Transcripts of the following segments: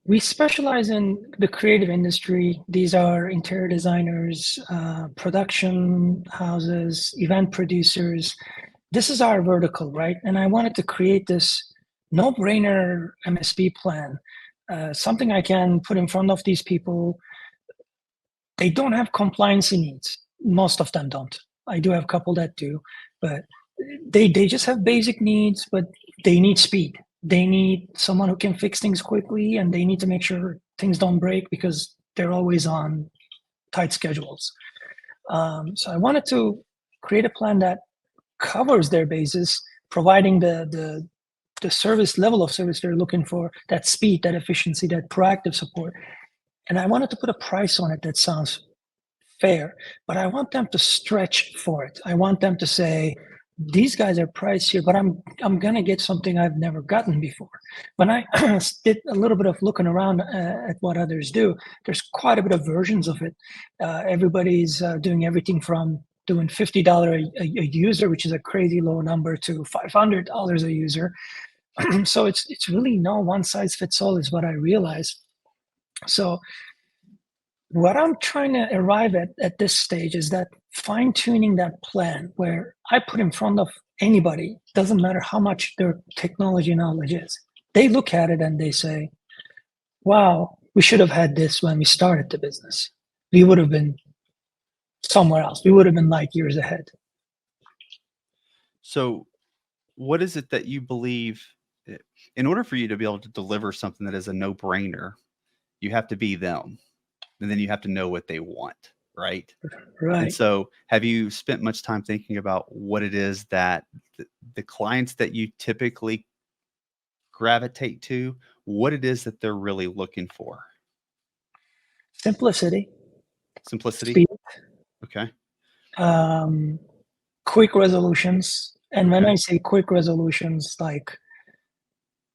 We specialize in the creative industry. These are interior designers, production houses, event producers. This is our vertical, right? And I wanted to create this no-brainer MSP plan, something I can put in front of these people. They don't have compliance needs. Most of them don't. I do have a couple that do, but they just have basic needs, but they need speed. They need someone who can fix things quickly, and they need to make sure things don't break because they're always on tight schedules. So I wanted to create a plan that covers their bases, providing the service level of service they're looking for, that speed, that efficiency, that proactive support. And I wanted to put a price on it that sounds fair, but I want them to stretch for it. I want them to say, these guys are priced here, but I'm gonna get something I've never gotten before. When I did a little bit of looking around at what others do, there's quite a bit of versions of it. Everybody's doing everything from doing $50 a user, which is a crazy low number, to $500 a user. So it's really no one size fits all, is what I realized. So what I'm trying to arrive at this stage is that fine tuning that plan where I put in front of anybody, doesn't matter how much their technology knowledge is. They look at it and they say, wow, we should have had this when we started the business. We would have been somewhere else. We would have been light years ahead. So what is it that you believe, in order for you to be able to deliver something that is a no-brainer, you have to be them, and then you have to know what they want, right? Right. And so have you spent much time thinking about what it is that the clients that you typically gravitate to, what it is that they're really looking for? Simplicity. Simplicity. Speed. Okay. Quick resolutions. And when Okay. I say quick resolutions, like,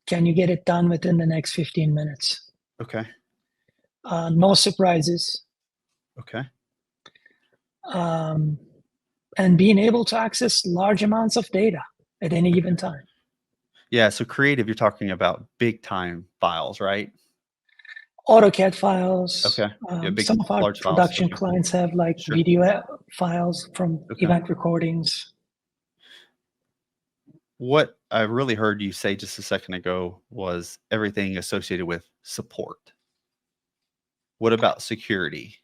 can you get it done within the next 15 minutes? Okay. No surprises. Okay. And being able to access large amounts of data at any given time. Yeah. So creative, you're talking about big time files, right? AutoCAD files. Okay. Yeah, big, Some of our large files. production Okay. clients have like Sure. video files from Okay. event recordings. What I really heard you say just a second ago was everything associated with support. What about security?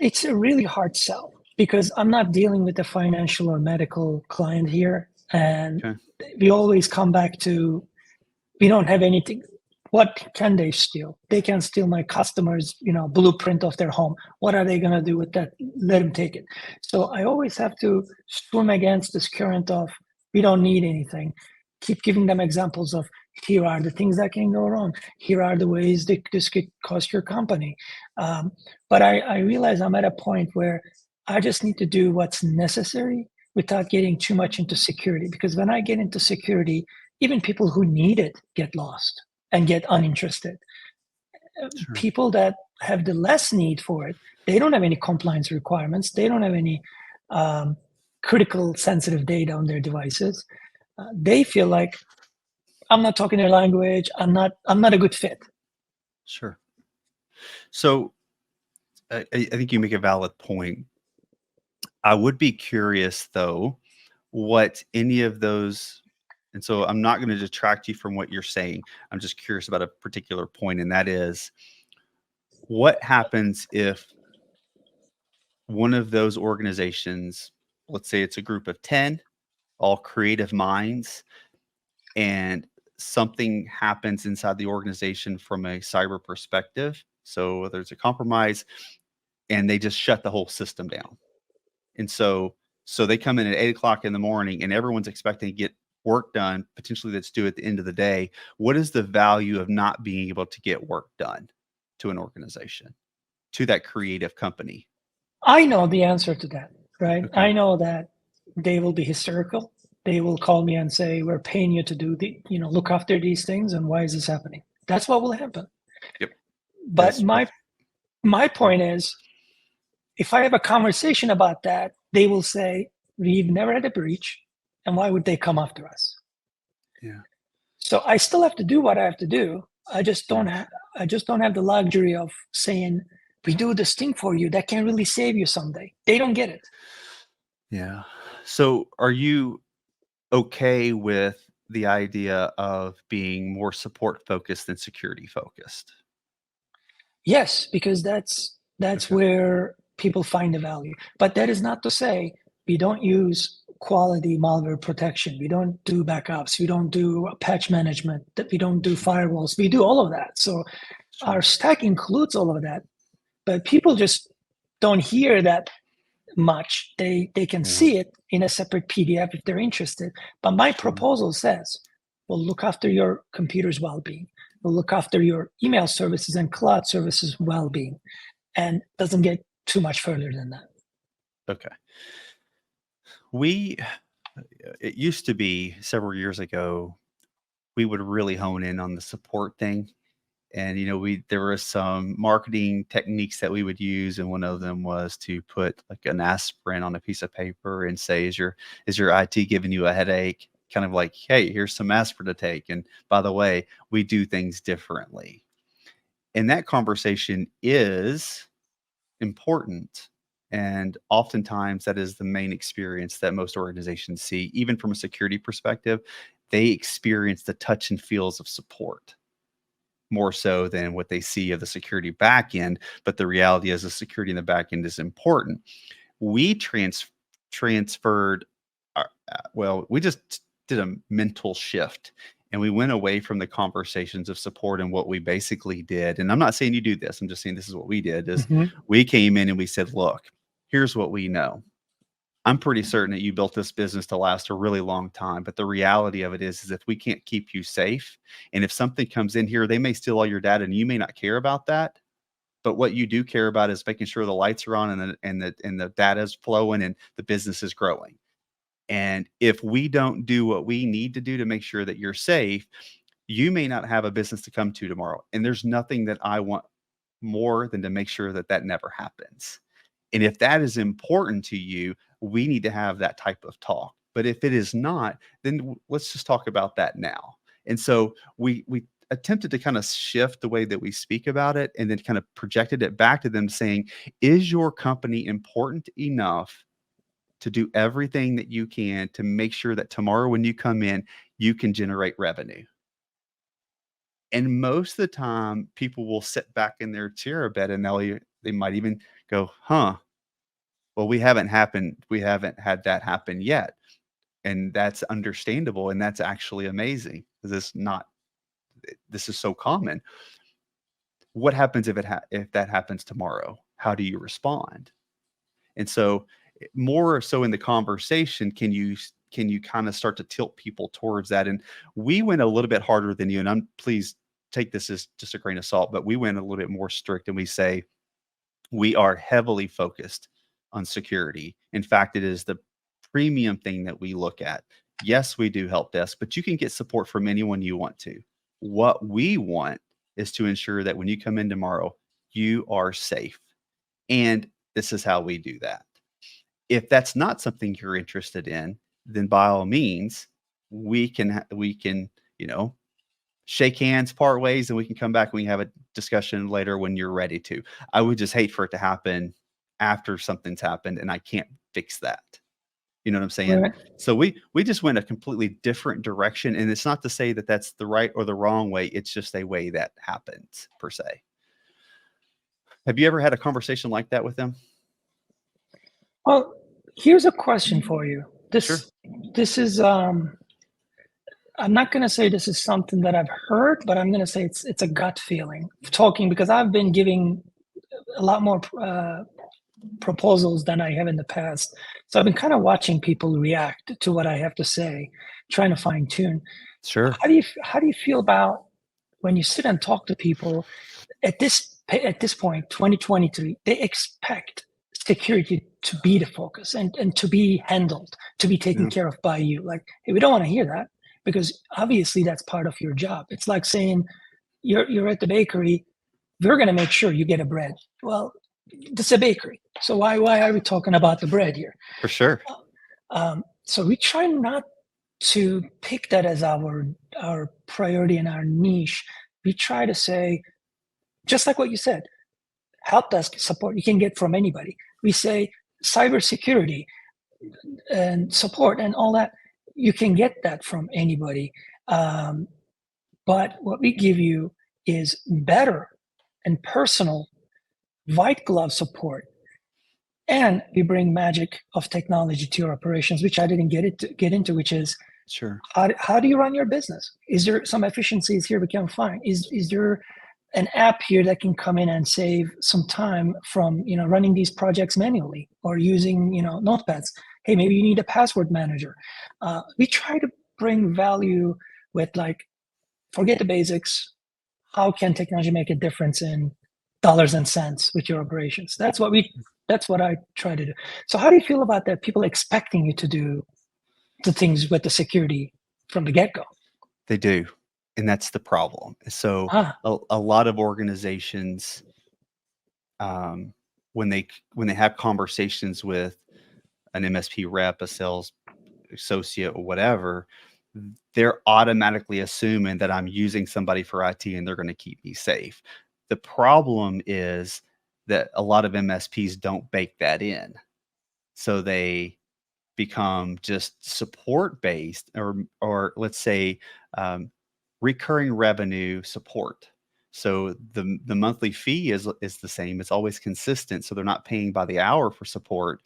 It's a really hard sell because I'm not dealing with a financial or medical client here. And Okay. we always come back to, we don't have anything. What can they steal? They can steal my customer's, blueprint of their home. What are they going to do with that? Let them take it. So I always have to swim against this current of, we don't need anything. Keep giving them examples of, here are the things that can go wrong. Here are the ways that this could cost your company. But I realize I'm at a point where I just need to do what's necessary without getting too much into security. Because when I get into security, even people who need it get lost and get uninterested. Sure. People that have the less need for it, they don't have any compliance requirements. They don't have any critical sensitive data on their devices. They feel like, I'm not talking their language. I'm not a good fit. Sure. So I think you make a valid point. I would be curious though, what any of those, and so I'm not going to detract you from what you're saying. I'm just curious about a particular point, and that is, what happens if one of those organizations, let's say it's a group of 10, all creative minds, and something happens inside the organization from a cyber perspective. So there's a compromise and they just shut the whole system down. And so they come in at 8 o'clock in the morning and everyone's expecting to get work done, potentially that's due at the end of the day. What is the value of not being able to get work done to an organization, to that creative company? I know the answer to that, right? Okay. I know that they will be hysterical. They will call me and say, we're paying you to do look after these things. And why is this happening? That's what will happen. Yep. But Yes. my point is, if I have a conversation about that, they will say, we've never had a breach. And why would they come after us? Yeah. So I still have to do what I have to do. I just don't have the luxury of saying, we do this thing for you that can really save you someday. They don't get it. Yeah. So are you okay with the idea of being more support focused than security focused? Yes, because that's Okay. where people find the value. But that is not to say we don't use quality malware protection. We don't do backups. We don't do patch management. That we don't do Sure. firewalls. We do all of that. So our Sure. stack includes all of that. But people just don't hear that much. They can Yeah. see it in a separate PDF if they're interested. But my Sure. proposal says, we'll look after your computer's well-being. We'll look after your email services and cloud services well-being, and doesn't get too much further than that. Okay. We it used to be several years ago, we would really hone in on the support thing. And we there were some marketing techniques that we would use, and one of them was to put like an aspirin on a piece of paper and say, "Is your IT giving you a headache?" Kind of like, "Hey, here's some aspirin to take, and by the way, we do things differently." And that conversation is important, and oftentimes that is the main experience that most organizations see, even from a security perspective. They experience the touch and feels of support more so than what they see of the security backend. But the reality is the security in the backend is important. We transferred, well, we just did a mental shift, and we went away from the conversations of support. And what we basically did, and I'm not saying you do this, I'm just saying this is what we did, is Mhm. we came in and we said, look, here's what we know. I'm pretty certain that you built this business to last a really long time. But the reality of it is if we can't keep you safe, and if something comes in here, they may steal all your data and you may not care about that. But what you do care about is making sure the lights are on, and the data is flowing and the business is growing. And if we don't do what we need to do to make sure that you're safe, you may not have a business to come to tomorrow. And there's nothing that I want more than to make sure that that never happens. And if that is important to you, we need to have that type of talk. But if it is not, then let's just talk about that now. And so we attempted to kind of shift the way that we speak about it, and then kind of projected it back to them saying, is your company important enough to do everything that you can to make sure that tomorrow when you come in, you can generate revenue? And most of the time, people will sit back in their chair a bit, and they might even go, "Huh, well, we haven't had that happen yet." And that's understandable, and that's actually amazing because this is so common. What happens if that happens tomorrow? How do you respond? And so, more so in the conversation, can you kind of start to tilt people towards that? And we went a little bit harder than you, and please take this as just a grain of salt, but we went a little bit more strict, and we say we are heavily focused on security. In fact, it is the premium thing that we look at. Yes, we do help desk, but you can get support from anyone you want to. What we want is to ensure that when you come in tomorrow, you are safe. And this is how we do that. If that's not something you're interested in, then by all means, we can, you know, shake hands, part ways, and we can come back and we can have a discussion later when you're ready to. I would just hate for it to happen after something's happened and I can't fix that. You know what I'm saying? Right. So we just went a completely different direction, and it's not to say that that's the right or the wrong way. It's just a way that happens per se. Have you ever had a conversation like that with them? Well, here's a question for you. Sure. This is I'm not going to say this is something that I've heard, but I'm going to say it's a gut feeling talking because I've been giving a lot more proposals than I have in the past. So I've been kind of watching people react to what I have to say, trying to fine tune. Sure. How do you feel about when you sit and talk to people at this point, 2023, they expect security to be the focus and to be handled, to be taken Yeah. care of by you. Like, hey, we don't want to hear that because obviously that's part of your job. It's like saying you're at the bakery, we're going to make sure you get a bread. Well, this is a bakery, so why are we talking about the bread here? For sure. So we try not to pick that as our priority and our niche, we try to say, just like what you said, help desk support you can get from anybody. We say cybersecurity and support and all that, you can get that from anybody. But what we give you is better and personal white glove support. And we bring magic of technology to your operations, which I didn't get into, which is Sure. how do you run your business? Is there some efficiencies here we can find? Is there an app here that can come in and save some time from running these projects manually or using notepads? Hey, maybe you need a password manager. We try to bring value with forget the basics. How can technology make a difference in dollars and cents with your operations? That's what I try to do. So how do you feel about that? People expecting you to do the things with the security from the get-go. They do. And that's the problem. So Ah, a lot of organizations, when they have conversations with an MSP rep, a sales associate, or whatever, they're automatically assuming that I'm using somebody for IT and they're going to keep me safe. The problem is that a lot of MSPs don't bake that in. So they become just support based, or let's say recurring revenue support. So the monthly fee is the same. It's always consistent. So they're not paying by the hour for support,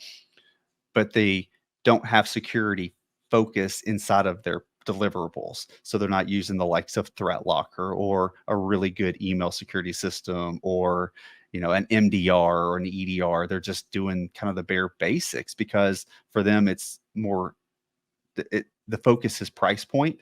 but they don't have security focus inside of their deliverables. So they're not using the likes of Threat Locker or a really good email security system, or an MDR or an EDR. They're just doing kind of the bare basics because for them it's more the focus is price point.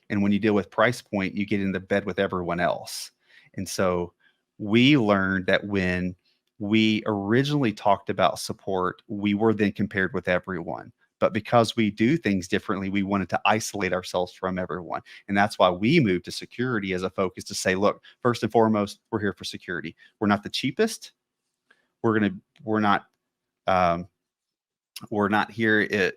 And when you deal with price point, you get into bed with everyone else. And so we learned that when we originally talked about support, we were then compared with everyone. But because we do things differently, we wanted to isolate ourselves from everyone. And that's why we moved to security as a focus to say, look, first and foremost, we're here for security. We're not the cheapest. We're not here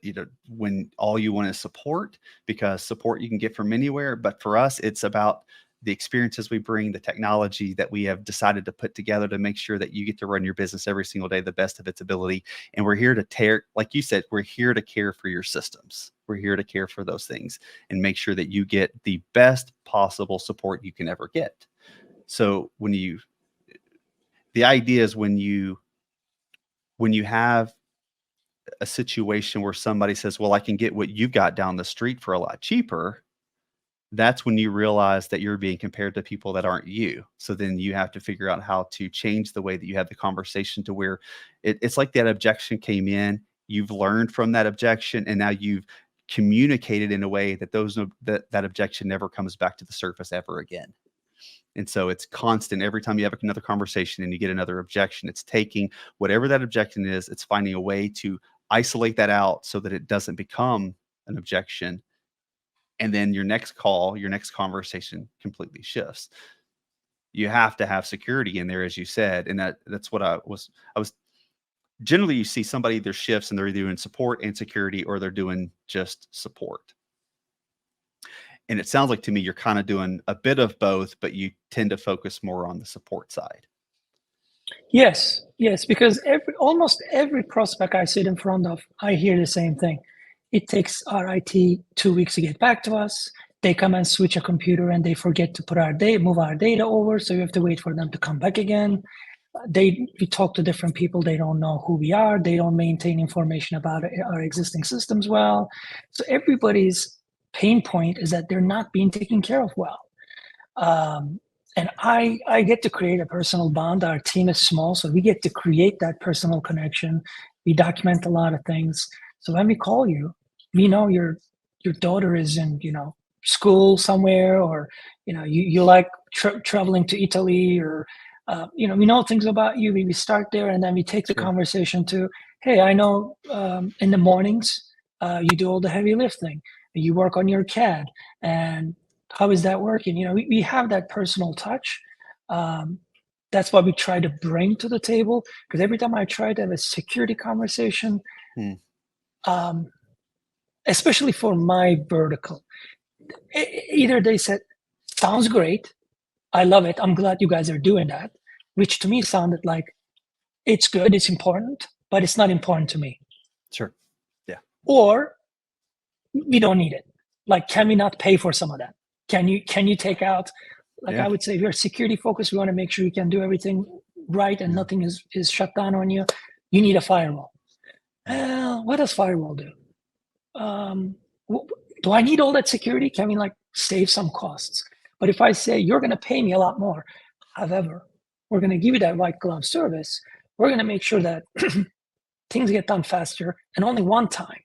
when all you want is support, because support you can get from anywhere. But for us, it's about the experiences we bring, the technology that we have decided to put together to make sure that you get to run your business every single day the best of its ability. And we're here to like you said, we're here to care for your systems. We're here to care for those things and make sure that you get the best possible support you can ever get. So the idea is when you have a situation where somebody says, well, I can get what you've got down the street for a lot cheaper, that's when you realize that you're being compared to people that aren't you. So then you have to figure out how to change the way that you have the conversation to where it's like that objection came in, you've learned from that objection, and now you've communicated in a way that that objection never comes back to the surface ever again. And so it's constant. Every time you have another conversation and you get another objection, it's taking whatever that objection is, it's finding a way to isolate that out so that it doesn't become an objection. And then your next call, your next conversation completely shifts. You have to have security in there, as you said. And that's what I was generally, you see somebody either shifts and they're either doing support and security, or they're doing just support. And it sounds like to me you're kind of doing a bit of both, but you tend to focus more on the support side. yes, because almost every prospect I sit in front of, I hear the same thing. It takes our IT 2 weeks to get back to us. They come and switch a computer and they forget to move our data over, so you have to wait for them to come back again. We talk to different people. They don't know who we are. They don't maintain information about our existing systems well. So everybody's pain point is that they're not being taken care of well. And I get to create a personal bond. Our team is small, so we get to create that personal connection. We document a lot of things. So when we call you, we know your daughter is in school somewhere, or you like traveling to Italy, or we know things about you. We start there, and then we take the Sure. conversation to, hey, I know in the mornings you do all the heavy lifting. You work on your CAD, and how is that working? We have that personal touch. That's what we try to bring to the table, because every time I try to have a security conversation, Hmm. especially for my vertical, Either they said, sounds great, I love it, I'm glad you guys are doing that, which to me sounded like it's good, it's important, but it's not important to me. Sure. Yeah. Or we don't need it. Like, can we not pay for some of that? Can you take out, like, Yeah. I would say, if you're security focused, we want to make sure you can do everything right and nothing is shut down on you. You need a firewall. What does firewall do? Do I need all that security? Can we like save some costs? But if I say you're going to pay me a lot more, however, we're going to give you that white glove service. We're going to make sure that things get done faster and only one time.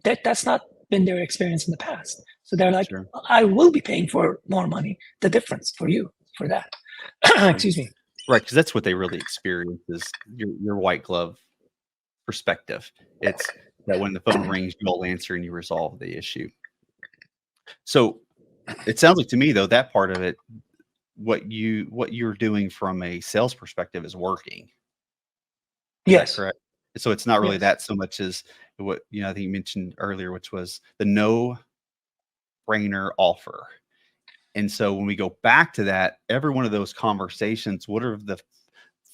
That's not been their experience in the past. So they're like, Sure. I will be paying for more money, the difference for you for that. Excuse me. Right, because that's what they really experience is your white glove perspective. It's that when the phone rings, you all answer and you resolve the issue. So it sounds like to me though, that part of it, what you're doing from a sales perspective is working. Is that Yes. correct? So it's not really Yes. that so much as what, I think you mentioned earlier, which was the no-brainer offer. And so when we go back to that, every one of those conversations, what are the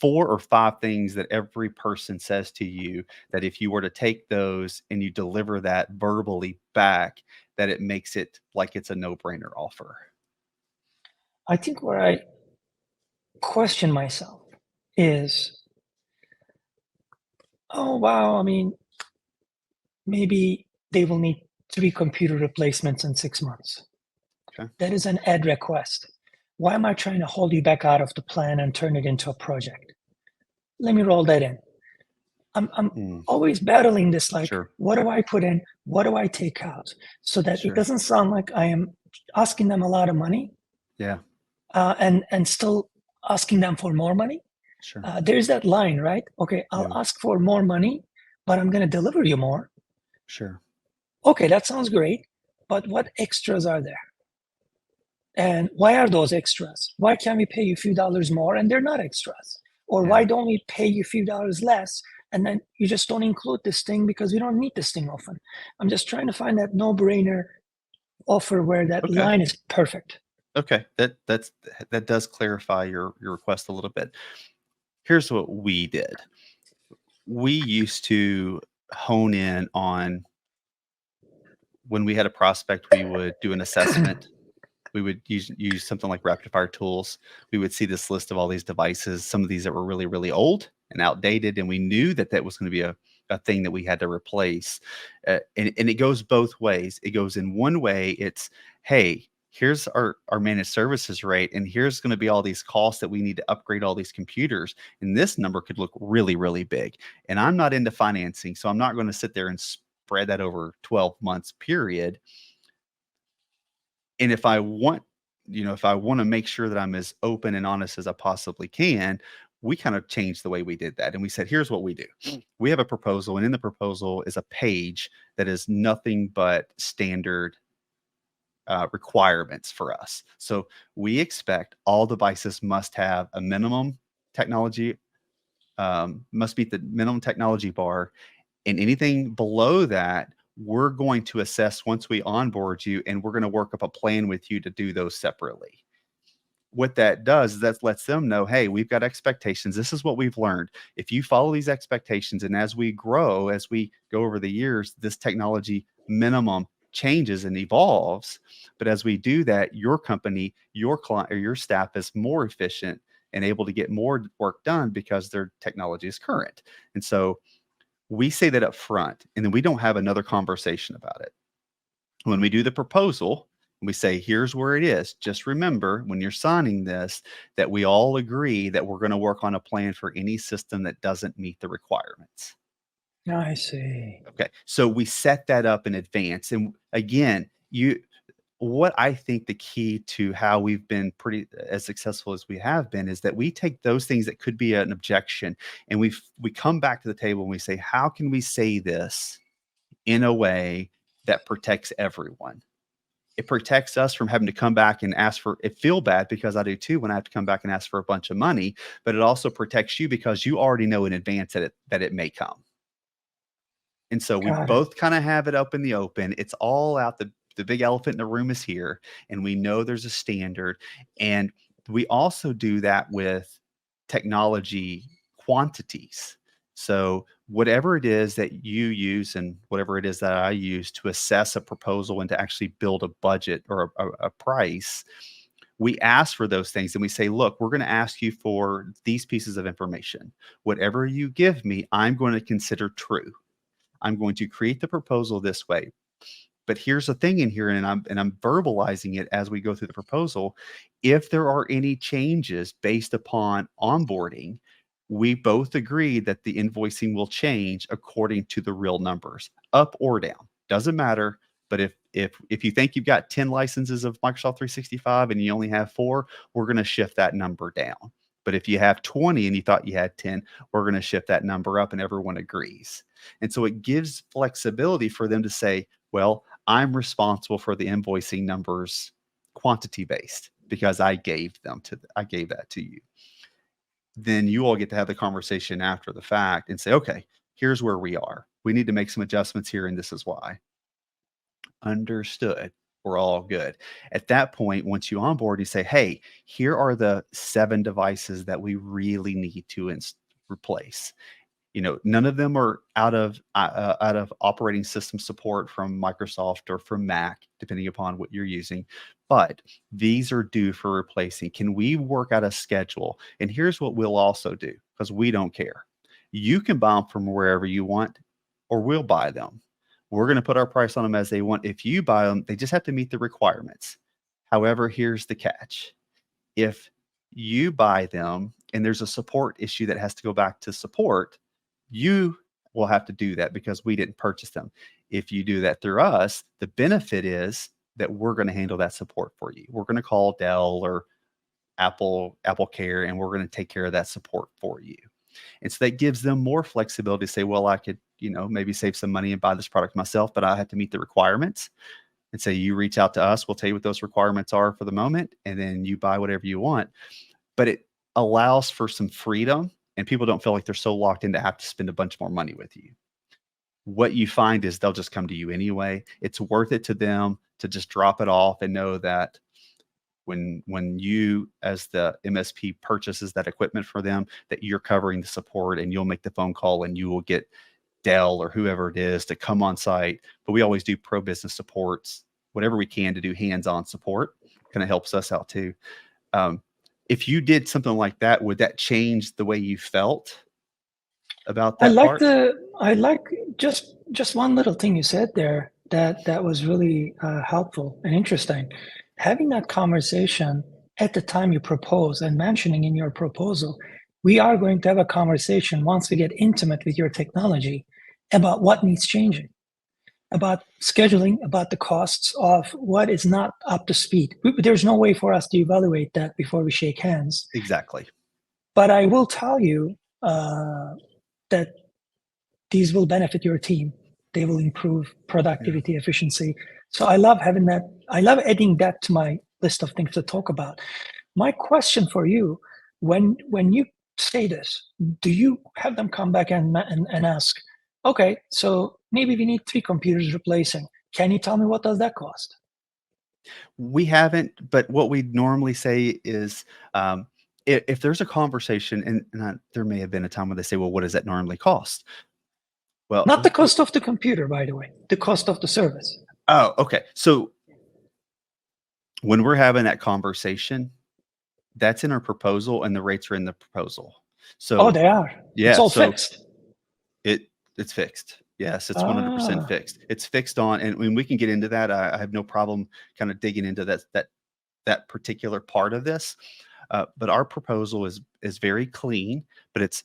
4 or 5 things that every person says to you that if you were to take those and you deliver that verbally back, that it makes it like it's a no-brainer offer? I think where I question myself is, oh, wow, I mean, maybe they will need 3 computer replacements in 6 months. Okay. That is an add request. Why am I trying to hold you back out of the plan and turn it into a project? Let me roll that in. I'm always battling this, like, Sure. what do I put in? What do I take out? So that it Sure. doesn't sound like I am asking them a lot of money Yeah. and still asking them for more money. Sure. There's that line, right? Okay, I'll Yeah. ask for more money, but I'm going to deliver you more. Sure. Okay, that sounds great. But what extras are there? And why are those extras? Why can't we pay you a few dollars more and they're not extras? Or why Yeah. don't we pay you a few dollars less and then you just don't include this thing because we don't need this thing often? I'm just trying to find that no-brainer offer where that Okay. line is perfect. Okay. That does clarify your request a little bit. Here's what we did. We used to hone in on when we had a prospect, we would do an assessment. We would use something like rapid fire tools. We would see this list of all these devices, some of these that were really, really old and outdated, and we knew that that was going to be a thing that we had to replace. And it goes both ways. It goes in one way, it's, hey, here's our managed services rate, and here's going to be all these costs that we need to upgrade all these computers. And this number could look really, really big. And I'm not into financing, so I'm not going to sit there and spread that over 12 months period. And if I want, if I want to make sure that I'm as open and honest as I possibly can, we kind of changed the way we did that. And we said, here's what we do. We have a proposal, and in the proposal is a page that is nothing but standard requirements for us. So we expect all devices must have a minimum technology, must meet the minimum technology bar. And anything below that, we're going to assess once we onboard you, and we're going to work up a plan with you to do those separately. What that does is that lets them know, hey, we've got expectations. This is what we've learned. If you follow these expectations, and as we grow, as we go over the years, this technology minimum changes and evolves. But as we do that, your company, your client, or your staff is more efficient and able to get more work done because their technology is current. And so we say that up front, and then we don't have another conversation about it. When we do the proposal, we say, here's where it is. Just remember when you're signing this, that we all agree that we're going to work on a plan for any system that doesn't meet the requirements. I see. Okay. So we set that up in advance. And again, what I think the key to how we've been pretty as successful as we have been is that we take those things that could be an objection, and we come back to the table and we say, how can we say this in a way that protects everyone? It protects us from having to come back and ask for it. Feel bad, because I do too when I have to come back and ask for a bunch of money, but it also protects you because you already know in advance that it may come. And so we Got it. both kind of have it up in the open. It's all out the big elephant in the room is here, and we know there's a standard. And we also do that with technology quantities. So whatever it is that you use and whatever it is that I use to assess a proposal and to actually build a budget or a price, we ask for those things and we say, look, we're going to ask you for these pieces of information. Whatever you give me, I'm going to consider true. I'm going to create the proposal this way. But here's the thing in here, and I'm verbalizing it as we go through the proposal. If there are any changes based upon onboarding, we both agree that the invoicing will change according to the real numbers, up or down. Doesn't matter. But if you think you've got 10 licenses of Microsoft 365 and you only have 4, we're going to shift that number down. But if you have 20 and you thought you had 10, we're going to shift that number up, and everyone agrees. And so it gives flexibility for them to say, well, I'm responsible for the invoicing numbers quantity based because I gave that to you. Then you all get to have the conversation after the fact and say, okay, here's where we are. We need to make some adjustments here, and this is why. Understood. We're all good. At that point, once you onboard, you say, hey, here are the 7 devices that we really need to replace. None of them are out of operating system support from Microsoft or from Mac, depending upon what you're using. But these are due for replacing. Can we work out a schedule? And here's what we'll also do, because we don't care. You can buy them from wherever you want, or we'll buy them. We're going to put our price on them as they want. If you buy them, they just have to meet the requirements. However, here's the catch. If you buy them and there's a support issue that has to go back to support, you will have to do that because we didn't purchase them. If you do that through us, the benefit is that we're going to handle that support for you. We're going to call Dell or Apple Care, and we're going to take care of that support for you. And so that gives them more flexibility to say, well, I could, maybe save some money and buy this product myself, but I have to meet the requirements. And say, you reach out to us, we'll tell you what those requirements are for the moment, and then you buy whatever you want. But it allows for some freedom, and people don't feel like they're so locked in to have to spend a bunch more money with you. What you find is they'll just come to you anyway. It's worth it to them to just drop it off and know that when you, as the MSP, purchases that equipment for them, that you're covering the support, and you'll make the phone call and you will get Dell or whoever it is to come on site. But we always do pro business supports, whatever we can to do hands-on support. Kind of helps us out too. If you did something like that, would that change the way you felt about that part? I like just one little thing you said there that was really helpful and interesting. Having that conversation at the time you propose and mentioning in your proposal, we are going to have a conversation once we get intimate with your technology about what needs changing, about scheduling, about the costs of what is not up to speed. There's no way for us to evaluate that before we shake hands. Exactly. But I will tell you that these will benefit your team. They will improve productivity, efficiency. So I love having that. I love adding that to my list of things to talk about. My question for you, when you say this, do you have them come back and ask, okay, so maybe we need 3 computers replacing. Can you tell me what does that cost? We haven't, but what we normally say is, if there's a conversation, and there may have been a time where they say, well, what does that normally cost? Well, not the cost of the computer, by the way, the cost of the service. Oh, okay. So when we're having that conversation, that's in our proposal, and the rates are in the proposal. So they are. Yeah, it's all fixed. It's fixed. Yes, it's 100% fixed. It's fixed on, and when we can get into that, I have no problem kind of digging into that particular part of this. But our proposal is very clean, but it's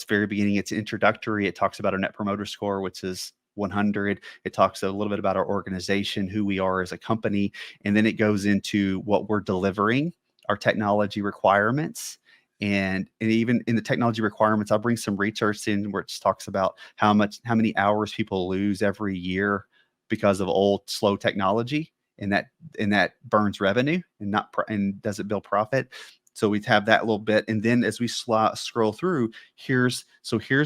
very beginning. It's introductory. It talks about our Net Promoter Score, which is 100. It talks a little bit about our organization, who we are as a company, and then it goes into what we're delivering, our technology requirements. And even in the technology requirements, I'll bring some research in where it talks about how many hours people lose every year because of old, slow technology, and that burns revenue and doesn't build profit. So we have that little bit. And then as we scroll through, here's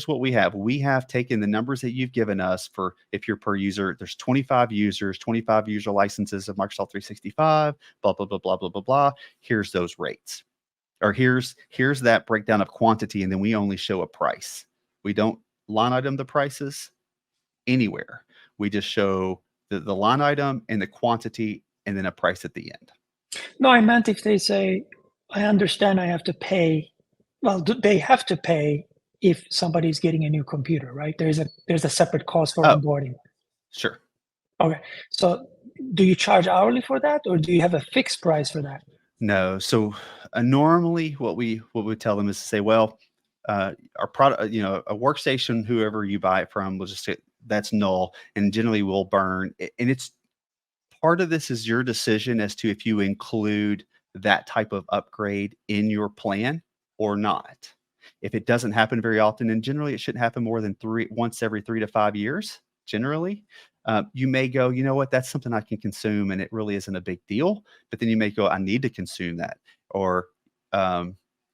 what we have. We have taken the numbers that you've given us for, if you're per user, there's 25 users, 25 user licenses of Microsoft 365, blah, blah, blah, blah, blah, blah, blah. Here's those rates. Or here's that breakdown of quantity. And then we only show a price. We don't line item the prices anywhere. We just show the line item and the quantity and then a price at the end. No, I meant if they say, I understand I have to pay. Well, they have to pay if somebody's getting a new computer, right? There's a separate cost for onboarding. Sure. Okay. So do you charge hourly for that, or do you have a fixed price for that? No. So normally what we tell them is to say, well, our product, a workstation, whoever you buy it from, will just say that's null, and generally will burn. And it's part of this is your decision as to if you include that type of upgrade in your plan or not. If it doesn't happen very often, and generally it shouldn't happen more than once every 3 to 5 years, generally, you may go, you know what, that's something I can consume and it really isn't a big deal. But then you may go, I need to consume that. Or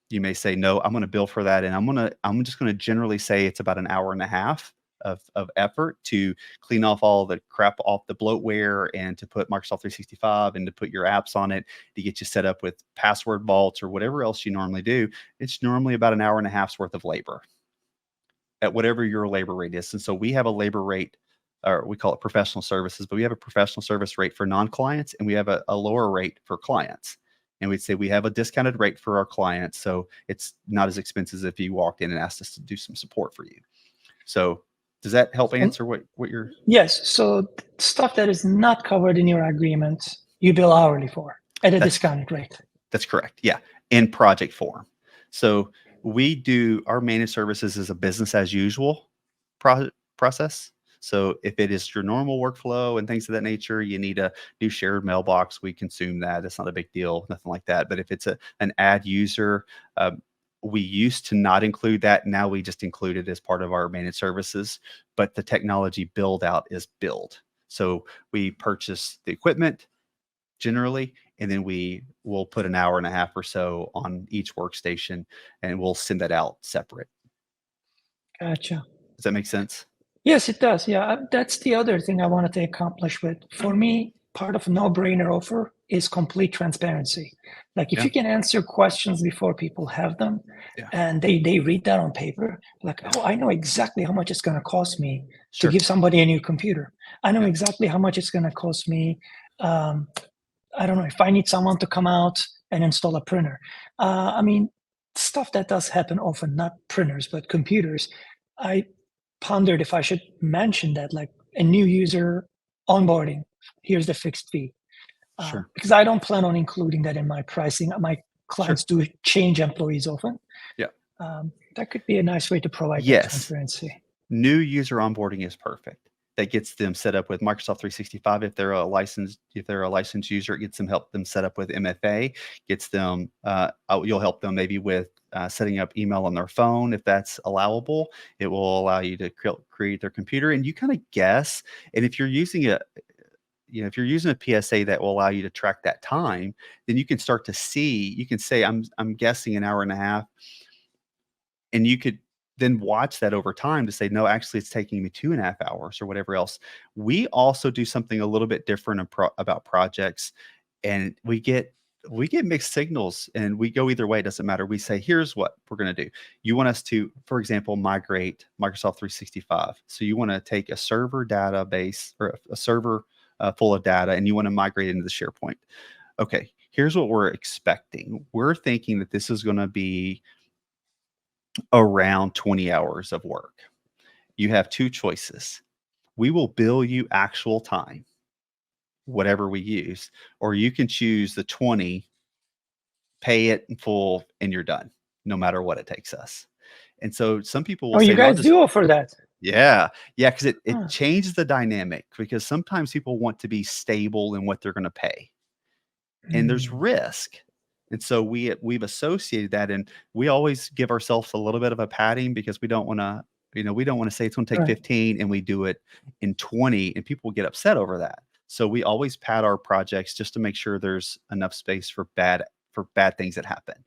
you may say, no, I'm going to bill for that. And I'm just going to generally say it's about an hour and a half of effort to clean off all the crap off the bloatware and to put Microsoft 365 and to put your apps on it to get you set up with password vaults or whatever else you normally do. It's normally about an hour and a half's worth of labor at whatever your labor rate is. And so we have a labor rate, or we call it professional services, but we have a professional service rate for non-clients and we have a lower rate for clients. And we'd say we have a discounted rate for our clients. So it's not as expensive as if you walked in and asked us to do some support for you. So does that help answer what you're? Yes. So stuff that is not covered in your agreement, you bill hourly for at a discounted rate. That's correct. Yeah. In project form. So we do our managed services as a business as usual process. So if it is your normal workflow and things of that nature, you need a new shared mailbox, we consume that. It's not a big deal, nothing like that. But if it's an ad user, we used to not include that. Now we just include it as part of our managed services, but the technology build out is billed. So we purchase the equipment generally, and then we will put an hour and a half or so on each workstation and we'll send that out separate. Gotcha. Does that make sense? Yes, it does. Yeah, that's the other thing I wanted to accomplish with. For me, part of a no-brainer offer is complete transparency. Like if you can answer questions before people have them, and they read that on paper, like, oh, I know exactly how much it's going to cost me to give somebody a new computer. I know exactly how much it's going to cost me. I don't know if I need someone to come out and install a printer. I mean, stuff that does happen often, not printers, but computers. I pondered if I should mention that, like a new user onboarding, here's the fixed fee. Because I don't plan on including that in my pricing. My clients do change employees often. Yeah. That could be a nice way to provide that transparency. New user onboarding is perfect. That gets them set up with Microsoft 365 if they're a licensed user. It gets them help them set up with MFA. Gets them you'll help them maybe with setting up email on their phone if that's allowable. It will allow you to create their computer, and you kind of guess. And if you're using if you're using a PSA that will allow you to track that time, then you can start to see. You can say, I'm guessing an hour and a half, and you could then watch that over time to say, no, actually it's taking me 2.5 hours or whatever else. We also do something a little bit different about projects, and we get mixed signals and we go either way. It doesn't matter. We say, here's what we're going to do. You want us to, for example, migrate Microsoft 365. So you want to take a server database or a server full of data and you want to migrate into the SharePoint. Okay, here's what we're expecting. We're thinking that this is going to be around 20 hours of work. You have two choices. We will bill you actual time, whatever we use, or you can choose the 20, pay it in full, and you're done, no matter what it takes us. And so some people will say, you guys do offer that? Yeah, because it changes the dynamic, because sometimes people want to be stable in what they're going to pay, and there's risk. And so we've associated that, and we always give ourselves a little bit of a padding because we don't want to, we don't want to say it's going to take 15 and we do it in 20 and people get upset over that. So we always pad our projects just to make sure there's enough space for for bad things that happen.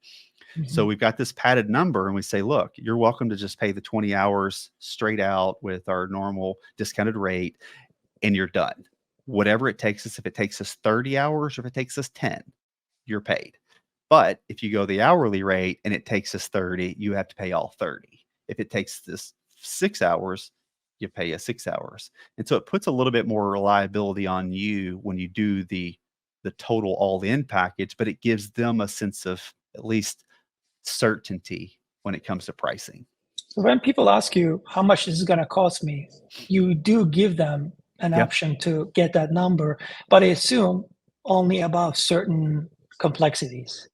So Mhm. we've got this padded number and we say, look, you're welcome to just pay the 20 hours straight out with our normal discounted rate and you're done. Whatever it takes us, if it takes us 30 hours or if it takes us 10, you're paid. But if you go the hourly rate and it takes us 30, you have to pay all 30. If it takes this 6 hours, you pay us 6 hours. And so it puts a little bit more reliability on you when you do the total all-in package, but it gives them a sense of at least certainty when it comes to pricing. So when people ask you how much this is going to cost me, you do give them an Yep. option to get that number, but I assume only above certain complexities.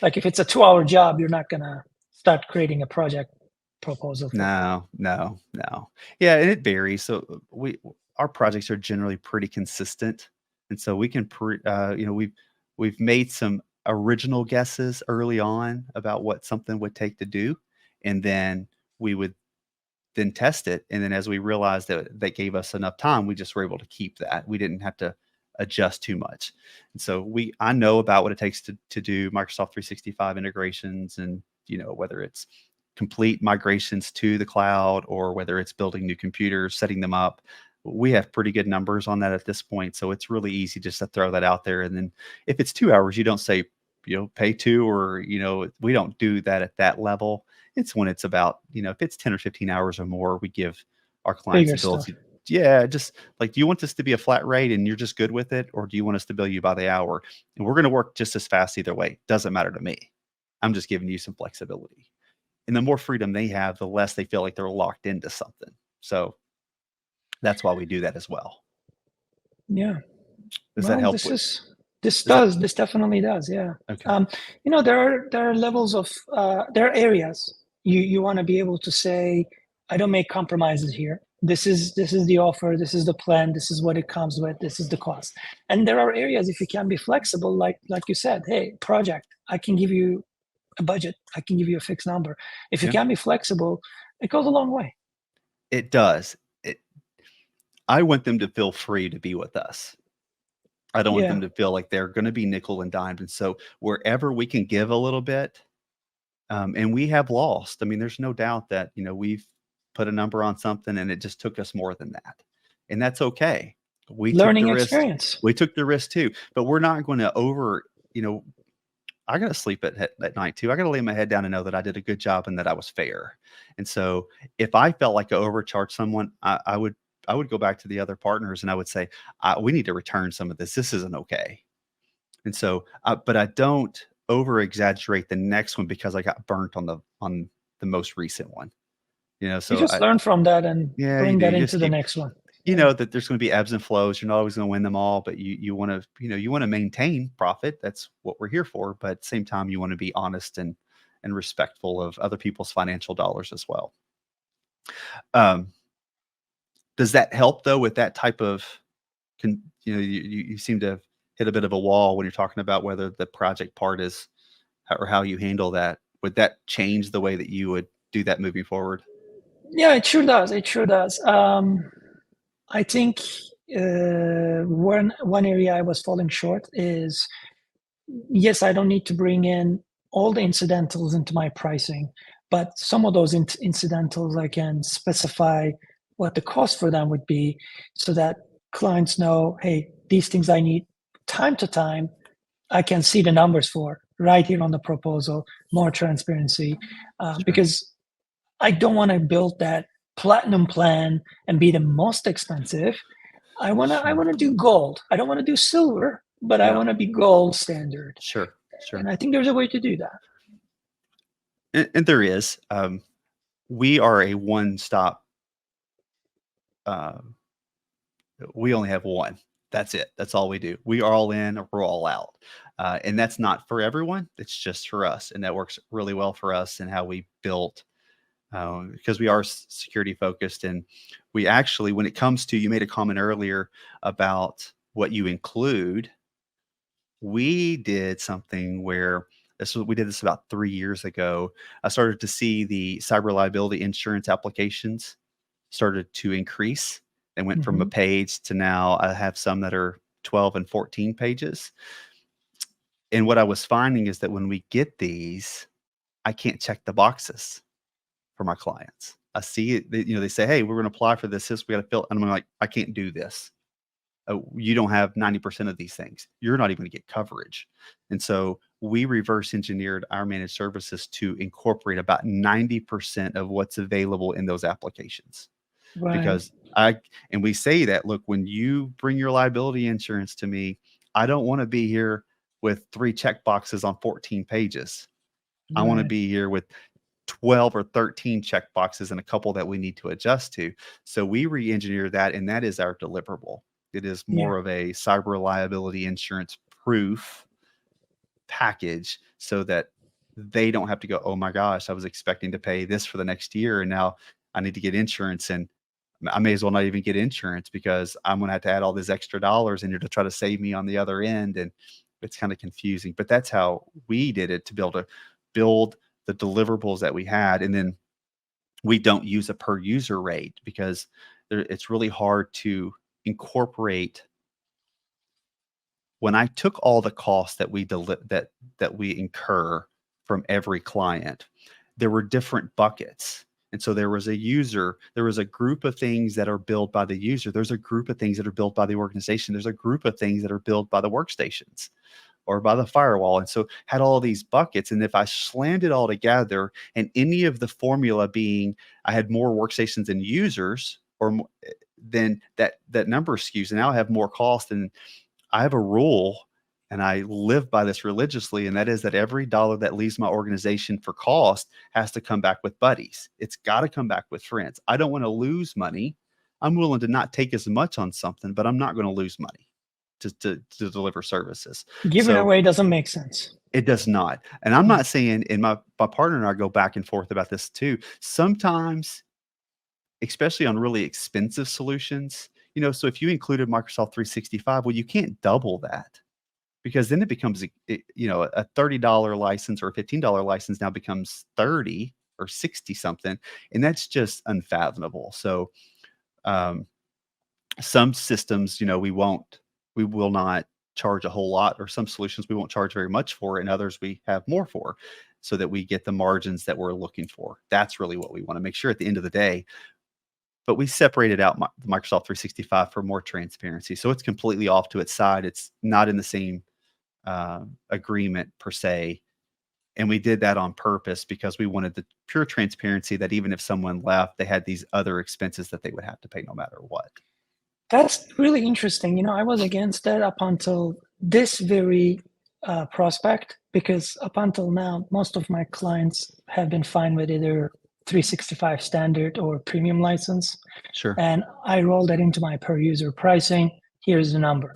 Like if it's a 2-hour job, you're not going to start creating a project proposal for. No, no, no. Yeah, and it varies. So our projects are generally pretty consistent, and so we can we've made some original guesses early on about what something would take to do, and then we would then test it, and then as we realized that that gave us enough time, we just were able to keep that. We didn't have to adjust too much. And so I know about what it takes to do Microsoft 365 integrations, and whether it's complete migrations to the cloud or whether it's building new computers, setting them up. We have pretty good numbers on that at this point. So it's really easy just to throw that out there. And then if it's 2 hours, you don't say, pay 2, or, we don't do that at that level. It's when it's about, if it's 10 or 15 hours or more, we give our clients Bigger the stuff. ability. Yeah, just like, do you want this to be a flat rate and you're just good with it? Or do you want us to bill you by the hour? And we're going to work just as fast either way. Doesn't matter to me. I'm just giving you some flexibility. And the more freedom they have, the less they feel like they're locked into something. So that's why we do that as well. Yeah. Does that Well, help with? this definitely does. Yeah. Okay. There are levels of there are areas you want to be able to say, I don't make compromises here. This is the offer. This is the plan. This is what it comes with. This is the cost. And there are areas, if you can be flexible, like you said, hey, project, I can give you a budget. I can give you a fixed number. If you Yeah, can be flexible, it goes a long way. it does. I want them to feel free to be with us. I don't want Yeah. them to feel like they're going to be nickel and dimed. And so wherever we can give a little bit, and we have lost. I mean, there's no doubt that we've put a number on something and it just took us more than that, and that's okay. We took the Learning risk. experience. We took the risk too, but we're not going to over. I got to sleep at night too. I got to lay my head down and know that I did a good job and that I was fair. And so if I felt like I overcharged someone, I would go back to the other partners and I would say, we need to return some of this. This isn't okay. And so, but I don't over exaggerate the next one because I got burnt on the most recent one. You So just learn from that and yeah, you bring do. that You into just the keep, next one. you Yeah. know that there's going to be ebbs and flows. You're not always going to win them all, but you want to, you want to maintain profit. That's what we're here for. But at the same time, you want to be honest and respectful of other people's financial dollars as well. Um, does that help though with that type of, you seem to have hit a bit of a wall when you're talking about whether the project part is or how you handle that. Would that change the way that you would do that moving forward? Yeah, it sure does. It sure does. I think one area I was falling short is, yes, I don't need to bring in all the incidentals into my pricing, but some of those incidentals I can specify what the cost for them would be, so that clients know, hey, these things I need time to time. I can see the numbers for right here on the proposal. More transparency, Sure. because I don't want to build that platinum plan and be the most expensive. I Sure. wanna do gold. I don't wanna do silver, but I Yeah. wanna be gold standard. Sure. And Sure. I think there's a way to do that. And there is. We are a one-stop. Um, we only have one. That's it. That's all we do. We are all in or we're all out. And that's not for everyone. It's just for us. And that works really well for us and how we built, because we are security focused. And we actually, when it comes to, you made a comment earlier about what you include. We did something where we did this about 3 years ago. I started to see the cyber liability insurance applications started to increase. They went from a Mhm. page to now I have some that are 12 and 14 pages. And what I was finding is that when we get these, I can't check the boxes for my clients. I see it, they say, "Hey, we're going to apply for this. We got to fill," and I'm like, "I can't do this. You don't have 90% of these things. You're not even going to get coverage." And so we reverse engineered our managed services to incorporate about 90% of what's available in those applications. Right. Because and we say that, look, when you bring your liability insurance to me, I don't want to be here with 3 check boxes on 14 pages. I want to Right. be here with 12 or 13 check boxes and a couple that we need to adjust to. So we re-engineer that, and that is our deliverable. It is Yeah. more of a cyber liability insurance proof package so that they don't have to go, "Oh my gosh, I was expecting to pay this for the next year, and now I need to get insurance, and I may as well not even get insurance because I'm going to have to add all these extra dollars in here to try to save me on the other end." And it's kind of confusing, but that's how we did it to be able to build the deliverables that we had. And then we don't use a per user rate because it's really hard to incorporate. When I took all the costs that we incur from every client, there were different buckets. And so there was a group of things that are billed by the user. There's a group of things that are billed by the organization. There's a group of things that are billed by the workstations or by the firewall. And so had all these buckets. And if I slammed it all together, and any of the formula being I had more workstations than users, then that number skews. And now I have more cost. And I have a rule, and I live by this religiously, and that is that every dollar that leaves my organization for cost has to come back with buddies. It's got to come back with friends. I don't want to lose money. I'm willing to not take as much on something, but I'm not going to lose money to deliver services. Giving So away doesn't make sense. it does not. And I'm Mm. not saying, and my partner and I go back and forth about this too. Sometimes, especially on really expensive solutions, so if you included Microsoft 365, well, you can't double that because then it becomes, a $30 license or a $15 license now becomes 30 or 60 something. And that's just unfathomable. So, some systems, we will not charge a whole lot, or some solutions we won't charge very much for, and others we have more for, so that we get the margins that we're looking for. That's really what we want to make sure at the end of the day. But we separated out the Microsoft 365 for more transparency. So it's completely off to its side. It's not in the same agreement per se. And we did that on purpose because we wanted the pure transparency that even if someone left, they had these other expenses that they would have to pay no matter what. That's really interesting. I was against that up until this very prospect, because up until now, most of my clients have been fine with either 365 standard or premium license. Sure. And I roll that into my per user pricing. Here's the number.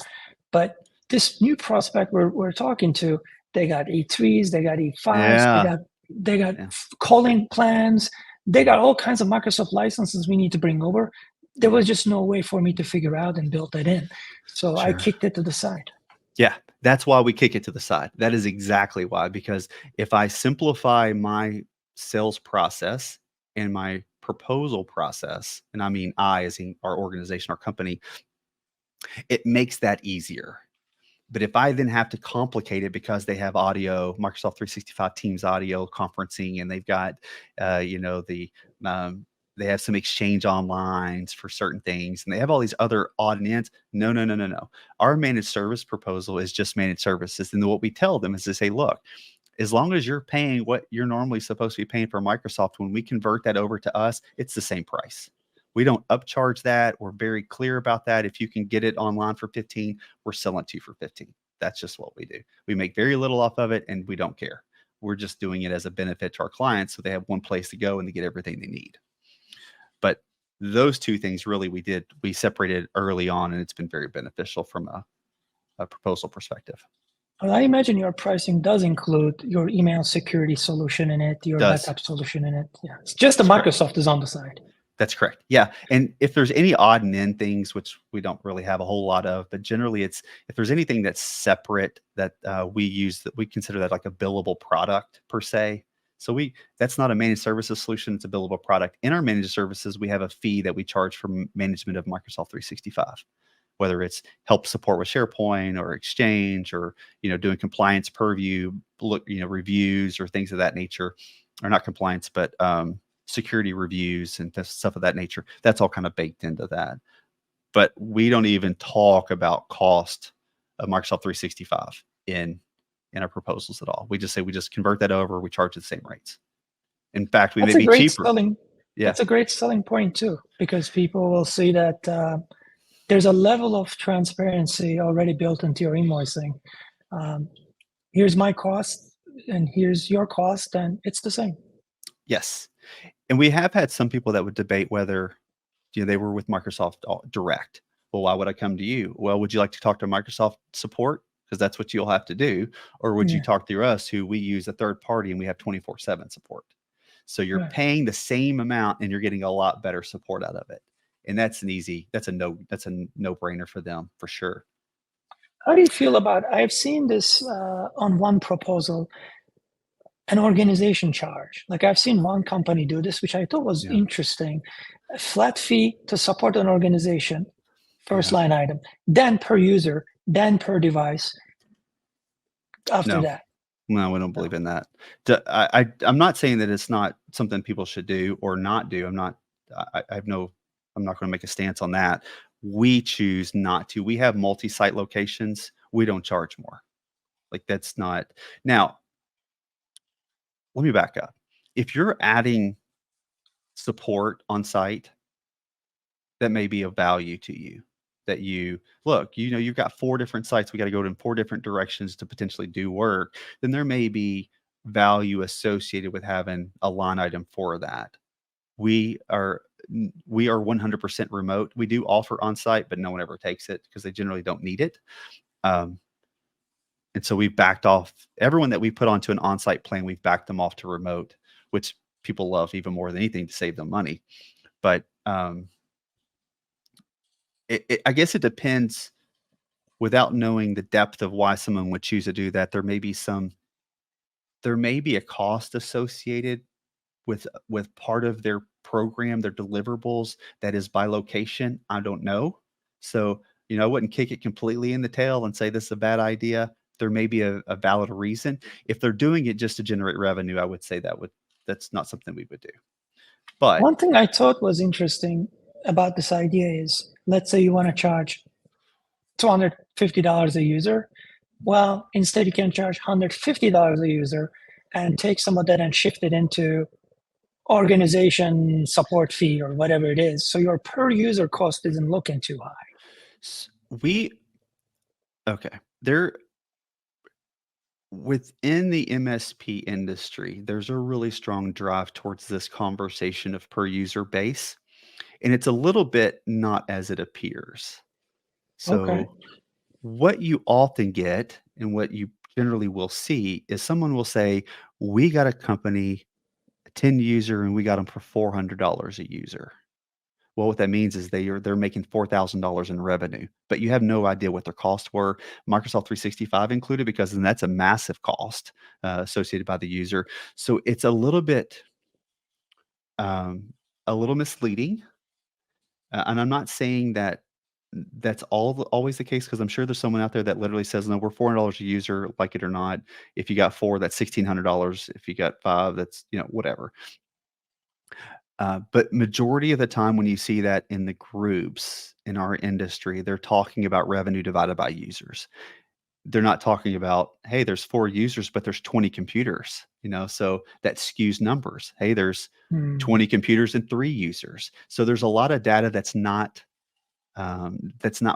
But this new prospect we're talking to, they got E3s, they got E5s, Yeah. they got Yeah. calling plans, they got all kinds of Microsoft licenses we need to bring over. There was just no way for me to figure out and build that in. So I Sure. kicked it to the side. Yeah, that's why we kick it to the side. That is exactly why, because if I simplify my sales process and my proposal process, and I mean I as in our organization, our company, it makes that easier. But if I then have to complicate it because they have audio, Microsoft 365 Teams audio conferencing, and they've got, they have some exchange online for certain things, and they have all these other odd and ends. No, no, no, no, no. Our managed service proposal is just managed services. And then what we tell them is to say, look, as long as you're paying what you're normally supposed to be paying for Microsoft, when we convert that over to us, it's the same price. We don't upcharge that. We're very clear about that. If you can get it online for 15, we're selling it to you for 15. That's just what we do. We make very little off of it, and we don't care. We're just doing it as a benefit to our clients so they have one place to go and they get everything they need. But those two things really we separated early on, and it's been very beneficial from a proposal perspective. Well, I imagine your pricing does include your email security solution in it, your Does. backup solution in it. Yeah, it's just the That's correct. Microsoft is on the side. That's correct. Yeah. And if there's any odd and end things, which we don't really have a whole lot of, but generally if there's anything that's separate that we use, that we consider that like a billable product per se. So that's not a managed services solution. It's a billable product. In our managed services, we have a fee that we charge for management of Microsoft 365. whether it's help support with SharePoint or Exchange, or doing compliance purview reviews or things of that nature, or not compliance, but security reviews and stuff of that nature. That's all kind of baked into that. But we don't even talk about cost of Microsoft 365 in our proposals at all. We just say we just convert that over. We charge the same rates. In fact, we may be cheaper. Yeah. That's a great selling point too, because people will see that there's a level of transparency already built into your invoicing. Here's my cost and here's your cost, and it's the same. Yes. And we have had some people that would debate whether they were with Microsoft Direct. Well, why would I come to you? Well, would you like to talk to Microsoft support? Because that's what you'll have to do. Or would you talk through us, who we use a third party and we have 24/7 support? So you're paying the same amount and you're getting a lot better support out of it. And that's a no-brainer for them for sure. How do you feel about, I've seen this on one proposal, an organization charge. Like I've seen one company do this, which I thought was interesting. A flat fee to support an organization, first line item, then per user, then per device after that. No, we don't believe in that. I'm not saying that it's not something people should do or not do. I'm not going to make a stance on that. We choose not to. We have multi-site locations. We don't charge more. Like that's not. Now, let me back up. If you're adding support on site, that may be of value to you. That you've got 4 different sites. We got to go in 4 different directions to potentially do work. Then there may be value associated with having a line item for that. We are 100% remote. We do offer on-site, but no one ever takes it because they generally don't need it. And so we've backed off everyone that we put onto an on-site plan. We've backed them off to remote, which people love even more than anything to save them money. But I guess it depends. Without knowing the depth of why someone would choose to do that, there may be a cost associated with part of their program, their deliverables, that is by location. I don't know. So, I wouldn't kick it completely in the tail and say this is a bad idea. There may be a valid reason. If they're doing it just to generate revenue, I would say that's not something we would do. But one thing I thought was interesting about this idea is, let's say you want to charge $250 a user. Well, instead you can charge $150 a user and take some of that and shift it into organization support fee or whatever it is. So your per user cost isn't looking too high. Within the MSP industry, there's a really strong drive towards this conversation of per user base. And it's a little bit not as it appears. So what you often get and what you generally will see is someone will say, we got a company, a 10 user, and we got them for $400 a user. Well, what that means is they're making $4,000 in revenue, but you have no idea what their costs were. Microsoft 365 included, because then that's a massive cost associated by the user. So it's a little bit, misleading. And I'm not saying that that's always the case, because I'm sure there's someone out there that literally says, no, we're $400 a user, like it or not. If you got 4, that's $1,600. If you got 5, that's, whatever. But majority of the time when you see that in the groups in our industry, they're talking about revenue divided by users. They're not talking about, hey, there's 4 users, but there's 20 computers, so that skews numbers. Hey, there's 20 computers and 3 users. So there's a lot of data that's not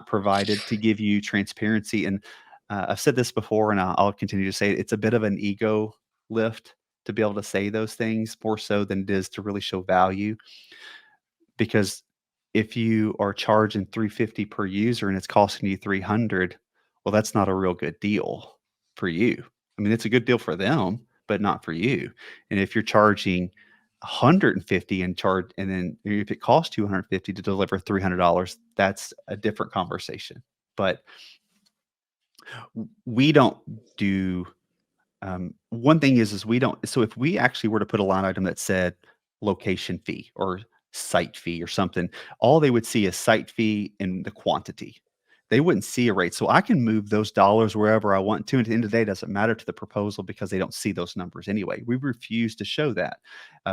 provided to give you transparency. And I've said this before, and I'll continue to say it. It's a bit of an ego lift to be able to say those things, more so than it is to really show value. Because if you are charging $350 per user and it's costing you $300, well, that's not a real good deal for you. I mean, it's a good deal for them, but not for you. And if you're charging $150 and then if it costs $250 to deliver $300, that's a different conversation. But we don't do. One thing is we don't. So if we actually were to put a line item that said location fee or site fee or something, all they would see is site fee and the quantity. They wouldn't see a rate. So I can move those dollars wherever I want to. And at the end of the day, it doesn't matter to the proposal because they don't see those numbers anyway. We refuse to show that.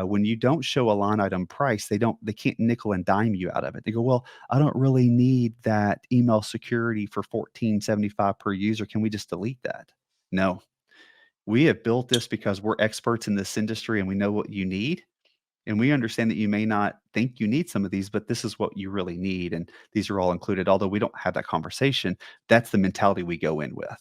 When you don't show a line item price, they can't nickel and dime you out of it. They go, well, I don't really need that email security for $14.75 per user. Can we just delete that? No, we have built this because we're experts in this industry and we know what you need. And we understand that you may not think you need some of these, but this is what you really need. And these are all included. Although we don't have that conversation, that's the mentality we go in with. But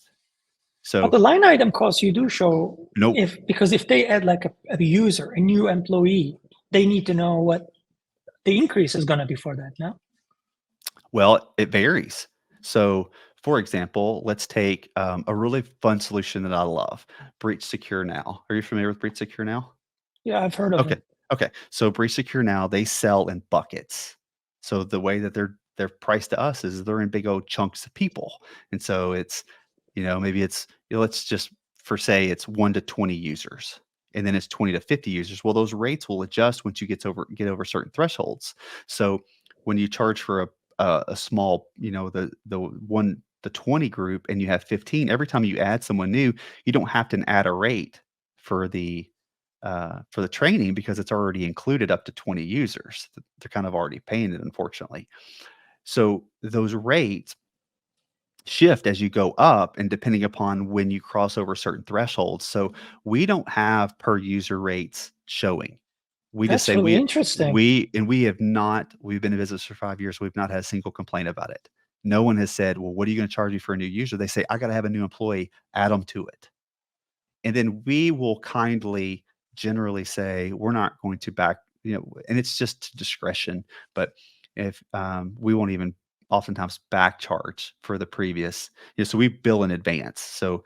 So the line item cost you do show, nope. because if they add like a user, a new employee, they need to know what the increase is going to be for that. No? Well, it varies. So for example, let's take a really fun solution that I love, Breach Secure Now. Are you familiar with Breach Secure Now? Yeah, I've heard of Okay. it. Okay. So Breach Secure Now, they sell in buckets. So the way that they're priced to us is they're in big old chunks of people. And so it's, maybe it's, let's just for say it's 1 to 20 users. And then it's 20 to 50 users. Well, those rates will adjust once you get over certain thresholds. So when you charge for a small, the 1 to 20 group and you have 15, every time you add someone new, you don't have to add a rate for the training because it's already included up to 20 users. They're kind of already paying it, unfortunately. So those rates shift as you go up and depending upon when you cross over certain thresholds. So we don't have per user rates showing. We just That's say really interesting. we've been in business for 5 years. We've not had a single complaint about it. No one has said, well, what are you going to charge me for a new user? They say, I got to have a new employee, add them to it. And then we will kindly generally say, we're not going to back, and it's just discretion, but if we won't even oftentimes back charge for the previous, so we bill in advance. So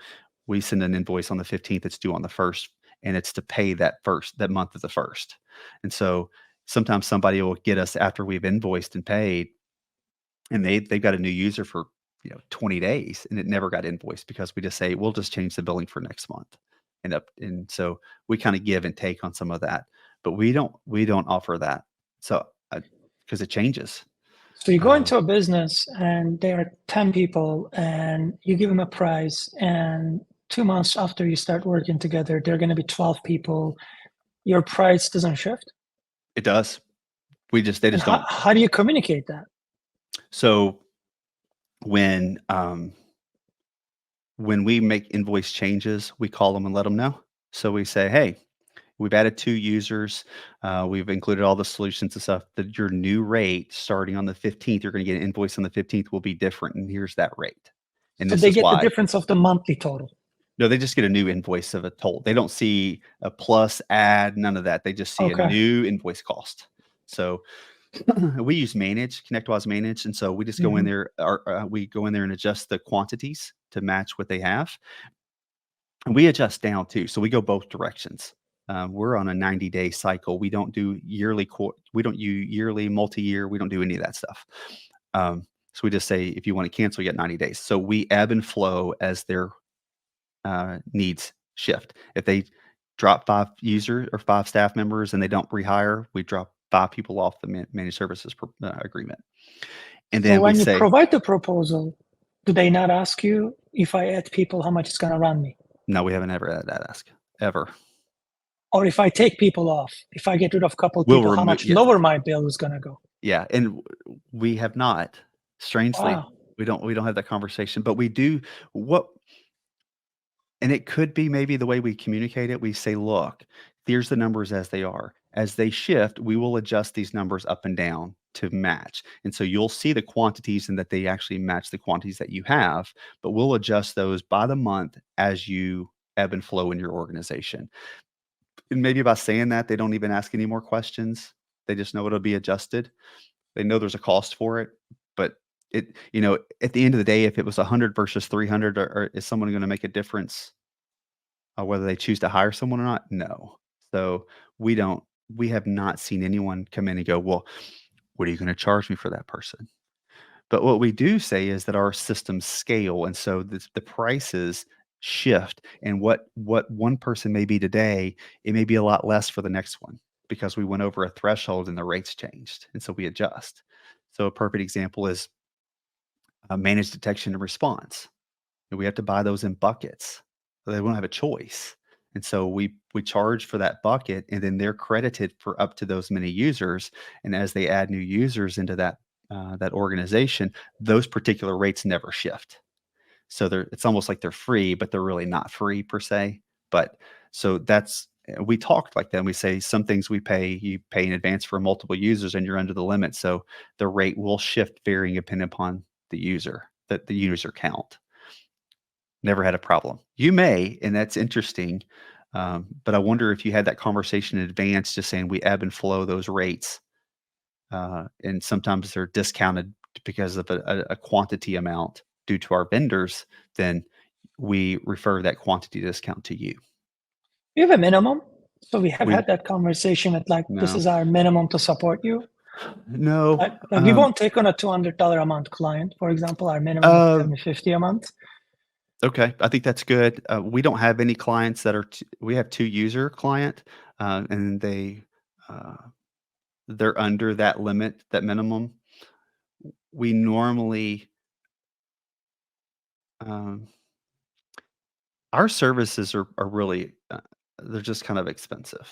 we send an invoice on the 15th, it's due on the 1st, and it's to pay that month of the 1st. And so sometimes somebody will get us after we've invoiced and paid, and they've got a new user for 20 days and it never got invoiced because we just say we'll just change the billing for next month. And so we kind of give and take on some of that, but we don't offer that. So because it changes. So you go into a business and there are 10 people and you give them a price, and 2 months after you start working together, there are going to be 12 people. Your price doesn't shift? It does. They just don't. How do you communicate that? So when we make invoice changes, we call them and let them know. So we say, hey, we've added 2 users. We've included all the solutions and stuff. That your new rate starting on the 15th, you're going to get an invoice on the 15th will be different. And here's that rate. And So this they is get why. the difference of the monthly total. No, they just get a new invoice of a total. They don't see a plus add, none of that. They just see a new invoice cost. So we use ConnectWise Manage. And so we just go in there, we go in there and adjust the quantities to match what they have. And we adjust down too. So we go both directions. We're on a 90-day cycle. We don't do yearly, multi-year. We don't do any of that stuff. So we just say, if you want to cancel, you get 90 days. So we ebb and flow as their needs shift. If they drop 5 users or 5 staff members and they don't rehire, we drop 5 people off the managed services agreement. And then so when you provide the proposal, do they not ask you, if I add people, how much it's going to run me? No, we haven't ever had that ask, ever. Or if I take people off, if I get rid of a couple of people, how much lower my bill is going to go? Yeah, and we have not. Strangely, Wow. we don't have that conversation, but we do and it could be maybe the way we communicate it. We say, look, here's the numbers as they are. As they shift, we will adjust these numbers up and down to match. And so you'll see the quantities and that they actually match the quantities that you have, but we'll adjust those by the month as you ebb and flow in your organization. And maybe by saying that, they don't even ask any more questions. They just know it'll be adjusted. They know there's a cost for it, but at the end of the day, if it was 100 versus 300, or is someone going to make a difference whether they choose to hire someone or not? No. So we have not seen anyone come in and go, well, what are you going to charge me for that person? But what we do say is that our systems scale. And so the prices shift, and what one person may be today, it may be a lot less for the next one because we went over a threshold and the rates changed. And so we adjust. So a perfect example is managed detection and response. And we have to buy those in buckets. So they won't have a choice. And so we charge for that bucket, and then they're credited for up to those many users. And as they add new users into that organization, those particular rates never shift. So it's almost like they're free, but they're really not free per se. But so we talked like that. And we say some things you pay in advance for multiple users, and you're under the limit. So the rate will shift varying depending upon the user count. Never had a problem. You may, and that's interesting. But I wonder if you had that conversation in advance, just saying we ebb and flow those rates. And sometimes they're discounted because of a quantity amount due to our vendors, then we refer that quantity discount to you. You have a minimum? So we have We- had that conversation with this No. is our minimum to support you. No. Like we won't take on a $200 a month client, for example. Our minimum is $750 a month. Okay, I think that's good. We don't have any clients that are. We have 2-user client, and they're under that limit, that minimum. We normally, our services are really, they're just kind of expensive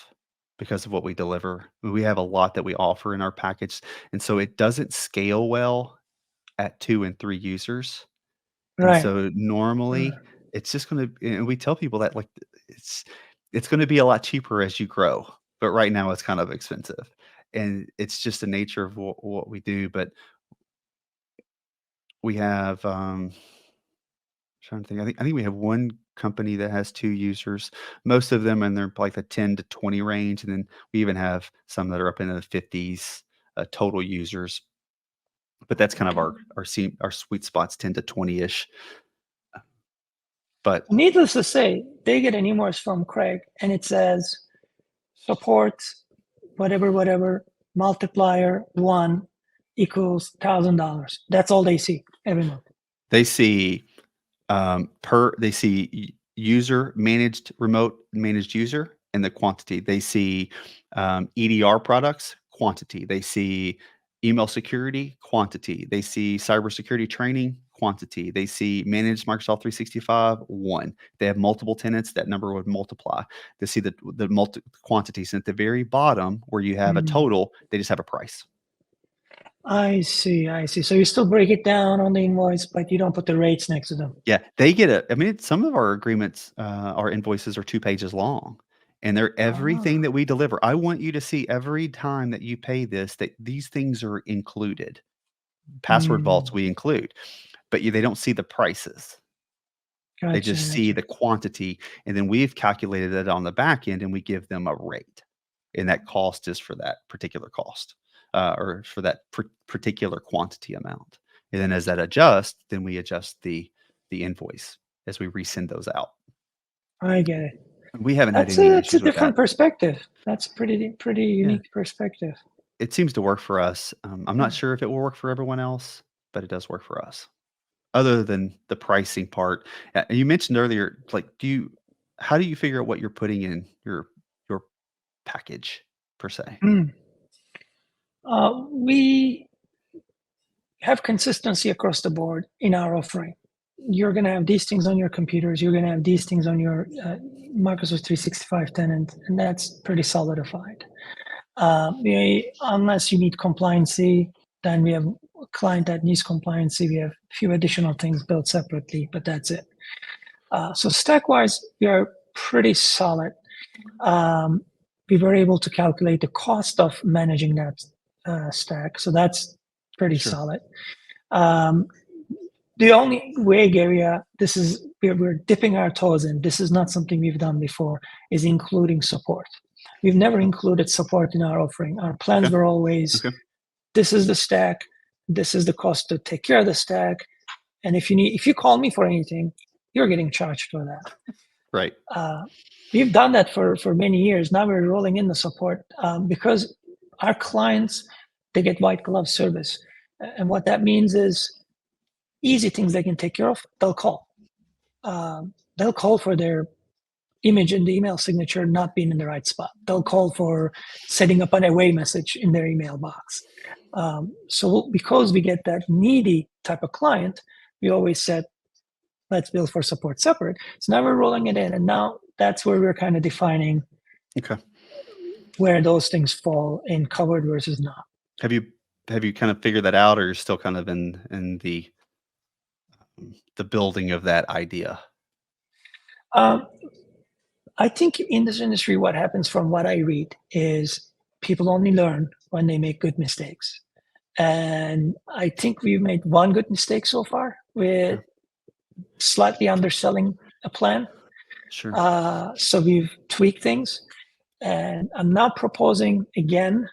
because of what we deliver. We have a lot that we offer in our package, and so it doesn't scale well at 2 and 3 users. And Right. so normally it's just going to, and we tell people that like it's going to be a lot cheaper as you grow, but right now it's kind of expensive, and it's just the nature of what we do. But we have, trying to think, I think we have one company that has 2 users. Most of them, and they're like the 10 to 20 range, and then we even have some that are up in the 50s total users. But that's kind of our sweet spots, 10 to 20-ish. But needless to say, they get an invoice from Craig, and it says support whatever multiplier 1 equals $1,000. That's all they see every month. they see they see user managed, remote managed user, and the quantity. They see EDR products, quantity. They see email security, quantity. They see cybersecurity training, quantity. They see managed Microsoft 365, 1. They have multiple tenants, that number would multiply. They see the quantities. And at the very bottom, where you have a total, they just have a price. I see. So you still break it down on the invoice, but you don't put the rates next to them. Yeah, they get I mean, some of our agreements, our invoices are 2 pages long, and they're everything that we deliver. I want you to see every time that you pay this, that these things are included. Password vaults we include, but they don't see the prices. They just see the quantity, and then we've calculated it on the back end, and we give them a rate, and that cost is for that particular cost, or for that particular quantity amount. And then as that adjusts, then we adjust the invoice as we resend those out. I get it. We haven't had any issues with that. That's a different perspective. That's pretty unique perspective. It seems to work for us. I'm not sure if it will work for everyone else, but it does work for us. Other than the pricing part, you mentioned earlier, like, how do you figure out what you're putting in your package per se? We have consistency across the board in our offering. You're going to have these things on your computers. You're going to have these things on your Microsoft 365 tenant, and that's pretty solidified. Unless you need compliancy, then we have a client that needs compliancy. We have a few additional things built separately, but that's it. So stack-wise, we are pretty solid. We were able to calculate the cost of managing that stack, so that's pretty solid. The only vague area, we're dipping our toes in, this is not something we've done before, is including support. We've never included support in our offering. Our plans were always, this is the stack, this is the cost to take care of the stack, and if you call me for anything, you're getting charged for that. Right. We've done that for many years. Now we're rolling in the support because our clients, they get white glove service. And what that means is easy things they can take care of, they'll call. They'll call for their image in the email signature not being in the right spot. They'll call for setting up an away message in their email box. So because we get that needy type of client, we always said, let's build for support separate. So now we're rolling it in. And now that's where we're kind of defining Okay. where those things fall in covered versus not. Have you kind of figured that out, or you're still kind of in the building of that idea? Um, I think in this industry, what happens from what I read is people only learn when they make good mistakes. And I think we've made one good mistake so far with Yeah. slightly underselling a plan. Sure. So we've tweaked things. And I'm now proposing again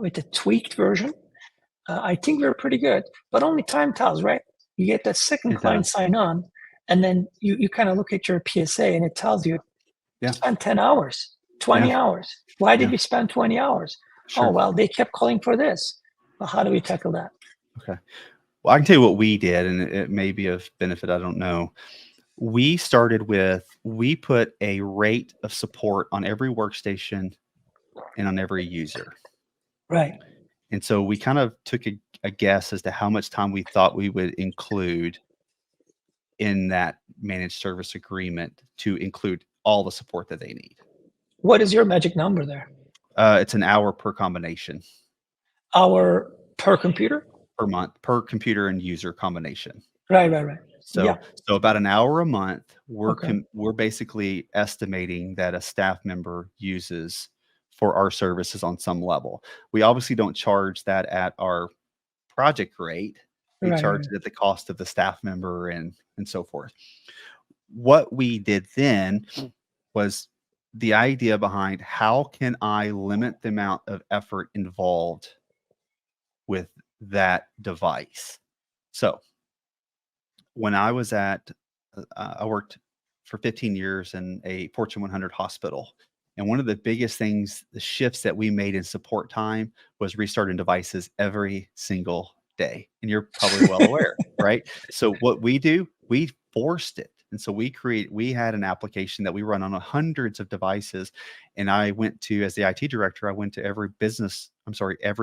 with a tweaked version. I think we're pretty good, but only time tells, right? You get that second It client does. sign on, and then you kind of look at your PSA and it tells you Yeah. spend 10 hours, 20 Yeah. hours. Why did Yeah. we spend 20 hours? Oh, Sure. well, they kept calling for this. Well, how do we tackle that? Okay. Well, I can tell you what we did, and it may be of benefit. I don't know. We started with, we put a rate of support on every workstation and on every user. Right. And so we kind of took a guess as to how much time we thought we would include in that managed service agreement to include all the support that they need. What is your magic number there? It's an hour per combination. Hour per computer? Per month, per computer and user combination. Right. Yeah. So about an hour a month, Okay. we're basically estimating that a staff member uses for our services on some level. We obviously don't charge that at our project rate. We charge Right. it at the cost of the staff member and so forth. What we did then was the idea behind, how can I limit the amount of effort involved with that device? So when I was I worked for 15 years in a Fortune 100 hospital. And one of the biggest things, the shifts that we made in support time, was restarting devices every single day. And you're probably well aware, right? So what we do, we forced it. And so we had an application that we run on hundreds of devices. And I went to, as the IT director, I went to every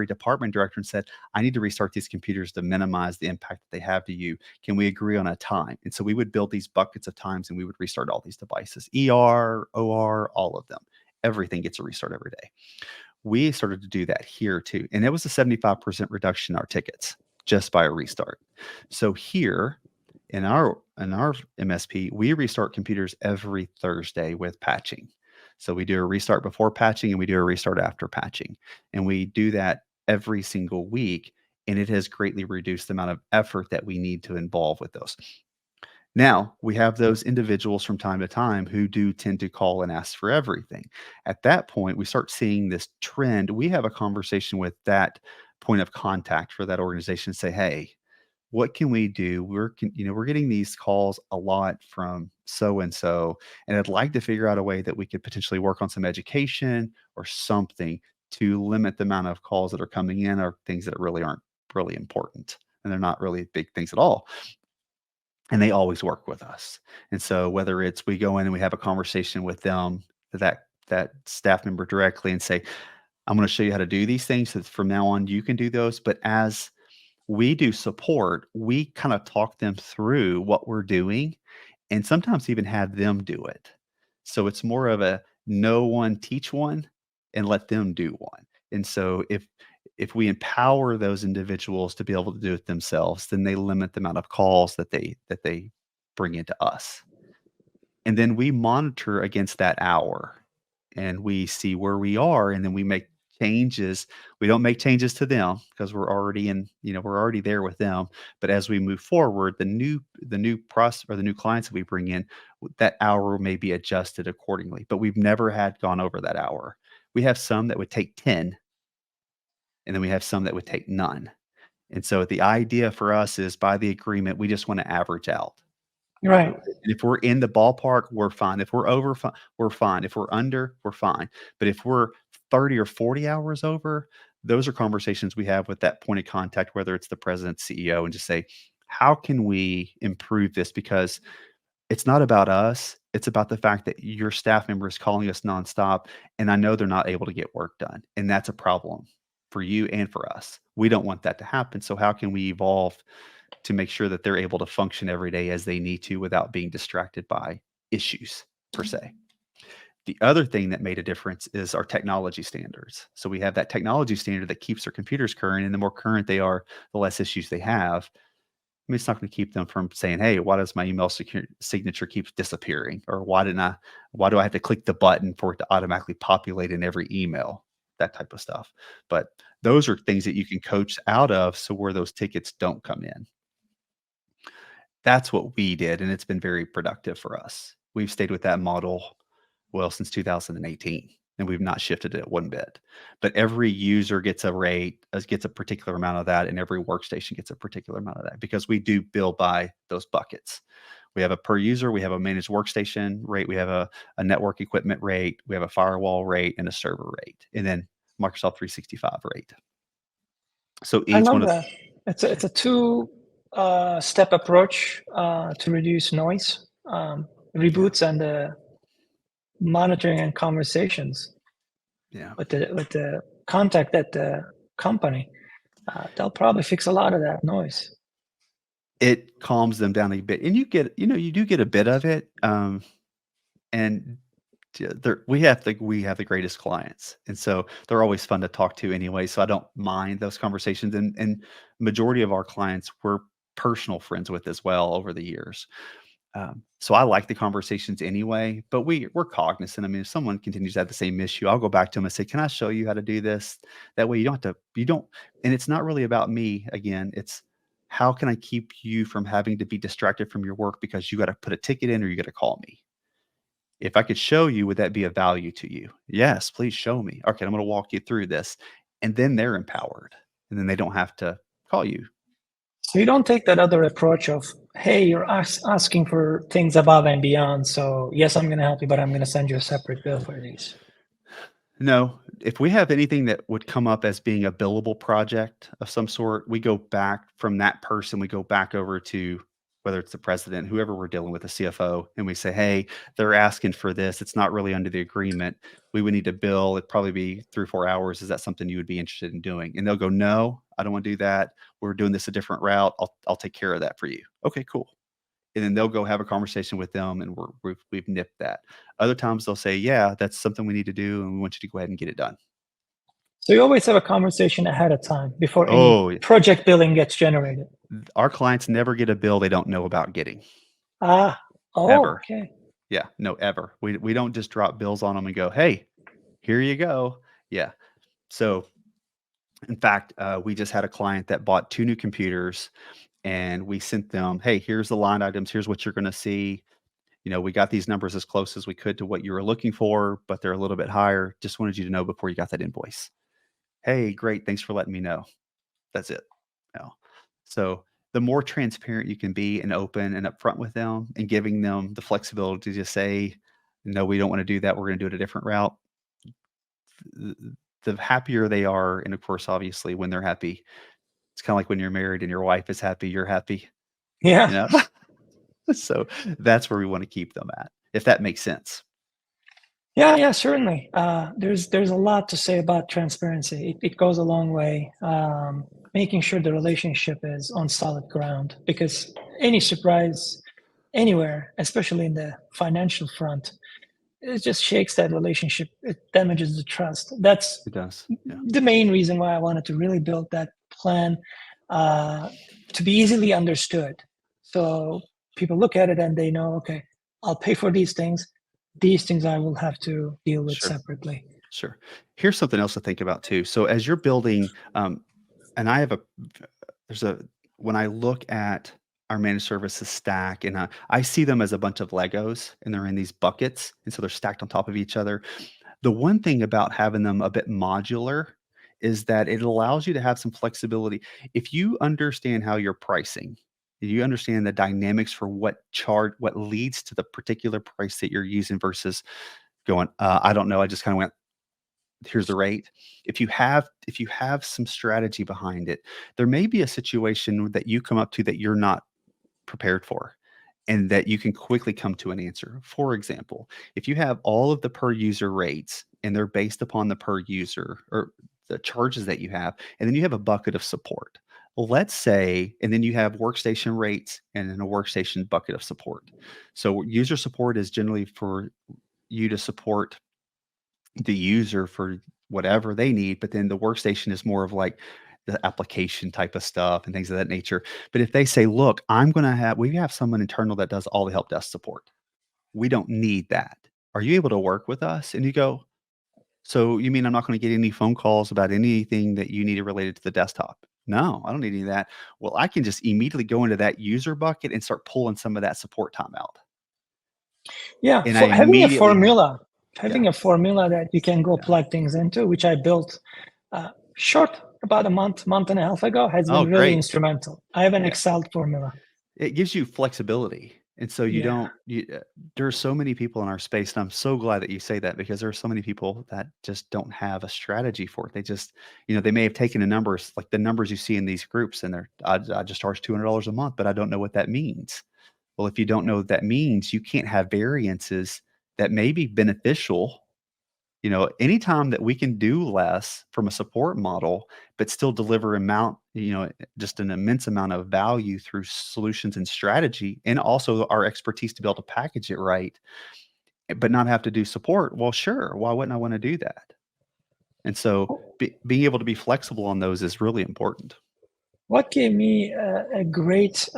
department director and said, I need to restart these computers to minimize the impact that they have to you. Can we agree on a time? And so we would build these buckets of times and we would restart all these devices, ER, OR, all of them. Everything gets a restart every day. We started to do that here too. And it was a 75% reduction in our tickets just by a restart. So here in our MSP, we restart computers every Thursday with patching. So we do a restart before patching and we do a restart after patching. And we do that every single week. And it has greatly reduced the amount of effort that we need to involve with those. Now, we have those individuals from time to time who do tend to call and ask for everything. At that point, we start seeing this trend. We have a conversation with that point of contact for that organization, say, hey, what can we do? We're getting these calls a lot from so and so, and I'd like to figure out a way that we could potentially work on some education or something to limit the amount of calls that are coming in, or things that really aren't really important, and they're not really big things at all. And they always work with us. And so whether it's we go in and we have a conversation with them, that staff member directly, and say, I'm going to show you how to do these things, so that from now on you can do those. But as we do support, we kind of talk them through what we're doing, and sometimes even have them do it. So it's more of a know one, teach one, and let them do one. And so if we empower those individuals to be able to do it themselves, then they limit the amount of calls that they bring into us. And then we monitor against that hour, and we see where we are, and then we make changes. We don't make changes to them because we're already we're already there with them. But as we move forward, the new process, or the new clients that we bring in, that hour may be adjusted accordingly. But we've never had gone over that hour. We have some that would take 10, and then we have some that would take none. And so the idea for us is, by the agreement, we just want to average out. Right. So if we're in the ballpark, we're fine. If we're over, we're fine. If we're under, we're fine. But if we're 30 or 40 hours over, those are conversations we have with that point of contact, whether it's the president, CEO, and just say, how can we improve this? Because it's not about us, It's about the fact that your staff member is calling us nonstop, and I know they're not able to get work done, and that's a problem for you and for us. We don't want that to happen. So how can we evolve to make sure that they're able to function every day as they need to without being distracted by issues per se? The other thing that made a difference is our technology standards. So we have that technology standard that keeps their computers current, and the more current they are, the less issues they have. I mean, it's not going to keep them from saying, "Hey, why does my email signature keeps disappearing?" Or why do I have to click the button for it to automatically populate in every email? That type of stuff. But those are things that you can coach out of, so where those tickets don't come in. That's what we did, and it's been very productive for us. We've stayed with that model, well, since 2018, and we've not shifted it one bit. But every user gets a rate, gets a particular amount of that, and every workstation gets a particular amount of that because we do bill by those buckets. We have a per user, we have a managed workstation rate, we have a network equipment rate, we have a firewall rate, and a server rate, and then Microsoft 365 rate. So I each one love of that. It's a two step approach to reduce noise, yeah, reboots, and monitoring and conversations yeah. with the contact at the company. They'll probably fix a lot of that noise. It calms them down a bit, and you do get a bit of it, and we have the greatest clients, and so they're always fun to talk to anyway, so I don't mind those conversations, and majority of our clients we're personal friends with as well over the years. So I like the conversations anyway, but we're cognizant. I mean, if someone continues to have the same issue, I'll go back to them and say, "Can I show you how to do this?" That way you don't, and it's not really about me again. It's how can I keep you from having to be distracted from your work because you got to put a ticket in or you got to call me. If I could show you, would that be of value to you? Yes, please show me. Okay, I'm going to walk you through this. And then they're empowered. And then they don't have to call you. So you don't take that other approach of, hey, you're asking for things above and beyond. So yes, I'm going to help you, but I'm going to send you a separate bill for these. No, if we have anything that would come up as being a billable project of some sort, we go back from that person, we go back over to whether it's the president, whoever we're dealing with, the CFO, and we say, "Hey, they're asking for this. It's not really under the agreement. We would need to bill. It'd probably be 3 or 4 hours. Is that something you would be interested in doing?" And they'll go, "No, I don't want to do that. We're doing this a different route. I'll take care of that for you." Okay, cool. And then they'll go have a conversation with them, and we've nipped that. Other times they'll say, "Yeah, that's something we need to do, and we want you to go ahead and get it done." So you always have a conversation ahead of time before any Oh, project billing gets generated. our clients never get a bill they don't know about getting, Ah, oh, ever. okay. Yeah, no, ever. We don't just drop bills on them and go, "Hey, here you go." Yeah. So, in fact, we just had a client that bought 2 new computers, and we sent them, "Hey, here's the line items. Here's what you're gonna see. We got these numbers as close as we could to what you were looking for, but they're a little bit higher. Just wanted you to know before you got that invoice." "Hey, great. Thanks for letting me know." That's it. No. So the more transparent you can be and open and upfront with them and giving them the flexibility to say, "No, we don't want to do that. We're going to do it a different route." th- The happier they are. And of course, obviously, when they're happy, it's kind of like when you're married and your wife is happy, you're happy, Yeah. you know? So that's where we want to keep them at, if that makes sense. Yeah, certainly. There's a lot to say about transparency. It goes a long way. Making sure the relationship is on solid ground because any surprise anywhere, especially in the financial front, it just shakes that relationship. It damages the trust. That's It does. Yeah. the main reason why I wanted to really build that plan uh, to be easily understood. So people look at it and they know, okay, I'll pay for these things. These things I will have to deal with Sure. separately. Sure. Here's something else to think about too. So as you're building, and I have there's a, when I look at our managed services stack, and I see them as a bunch of Legos, and they're in these buckets, and so they're stacked on top of each other. The one thing about having them a bit modular is that it allows you to have some flexibility. If you understand how you're pricing, you understand the dynamics for what leads to the particular price that you're using versus going, I don't know, I just kind of went, here's the rate. If you have some strategy behind it, there may be a situation that you come up to that you're not prepared for. and that you can quickly come to an answer. For example, if you have all of the per user rates and they're based upon the per user or the charges that you have, and then you have a bucket of support. Let's say, and then you have workstation rates and then a workstation bucket of support. So user support is generally for you to support the user for whatever they need, but then the workstation is more of like the application type of stuff and things of that nature. But if they say, look, we have someone internal that does all the help desk support. We don't need that. Are you able to work with us? And you go, so you mean I'm not going to get any phone calls about anything that you need related to the desktop? No, I don't need any of that. Well, I can just immediately go into that user bucket and start pulling some of that support time out. Yeah, And I for having a immediately have, formula, yeah, that you can go yeah. plug things into, which I built short about a month and a half ago, has Oh, been really great. instrumental. I have an Yeah. Excel formula. It gives you flexibility. And so you Yeah. don't, there's so many people in our space. And I'm so glad that you say that because there are so many people that just don't have a strategy for it. They just, they may have taken the numbers, like the numbers you see in these groups, and I just charge $200 a month, but I don't know what that means. Well, if you don't know what that means, you can't have variances that may be beneficial. Anytime that we can do less from a support model, but still deliver just an immense amount of value through solutions and strategy, and also our expertise to be able to package it right, but not have to do support. Well, sure. Why wouldn't I want to do that? And so being able to be flexible on those is really important. What gave me a great,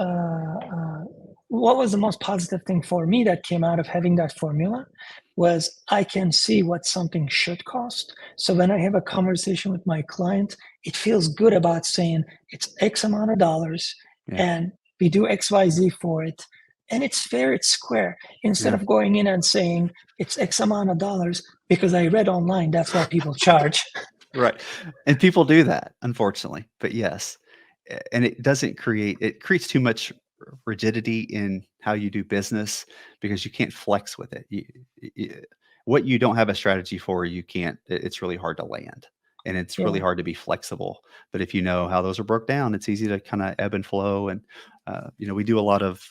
what was the most positive thing for me that came out of having that formula was I can see what something should cost. So when I have a conversation with my client, it feels good about saying it's X amount of dollars Yeah. and we do XYZ for it. And it's fair, it's square. Instead Yeah. of going in and saying it's X amount of dollars because I read online, that's what people charge. Right. And people do that, unfortunately. But yes. And it creates too much rigidity in how you do business because you can't flex with it. What you don't have a strategy for, you can't, it's really hard to land, and it's really Yeah. hard to be flexible. But if you know how those are broke down, it's easy to kind of ebb and flow. And, we do a lot of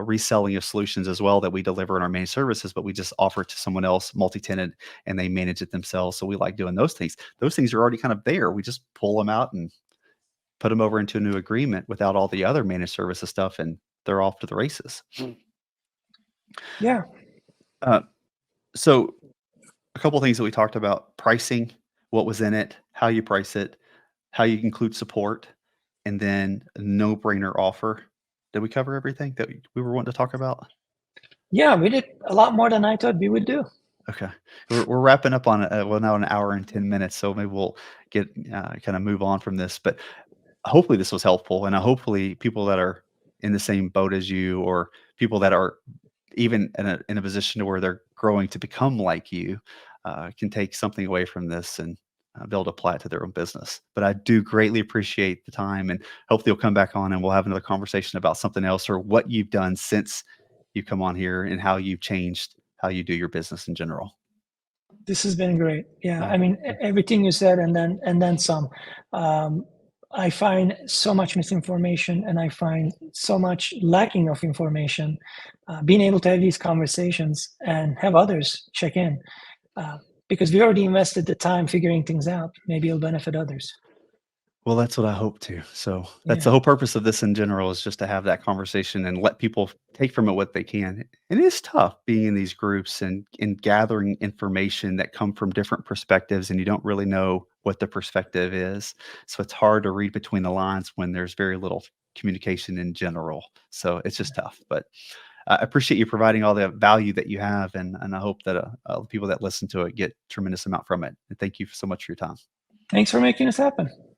reselling of solutions as well that we deliver in our main services, but we just offer it to someone else multi-tenant and they manage it themselves. So we like doing those things. Those things are already kind of there. We just pull them out and put them over into a new agreement without all the other managed services stuff, and they're off to the races. Yeah. So a couple of things that we talked about: pricing, what was in it, how you price it, how you include support, and then a no-brainer offer. Did we cover everything that we were wanting to talk about? Yeah, we did a lot more than I thought we would do. Okay. We're wrapping up on now an hour and 10 minutes, so maybe we'll get kind of move on from this. But hopefully this was helpful, and hopefully people that are in the same boat as you, or people that are even in a position to where they're growing to become like you, can take something away from this and be able to apply it to their own business. But I do greatly appreciate the time, and hopefully you'll come back on and we'll have another conversation about something else, or what you've done since you come on here and how you've changed how you do your business in general. This has been great. Yeah, Yeah. I mean everything you said, and then some. Um, I find so much misinformation, and I find so much lacking of information. Being able to have these conversations and have others check in, because we already invested the time figuring things out. Maybe it'll benefit others. Well, that's what I hope to. So that's the Yeah, whole purpose of this in general, is just to have that conversation and let people take from it what they can. And it is tough being in these groups and gathering information that come from different perspectives, and you don't really know what the perspective is. So it's hard to read between the lines when there's very little communication in general. So it's just tough. But I appreciate you providing all the value that you have, and I hope that the people that listen to it get tremendous amount from it. And thank you so much for your time. thanks for making this happen.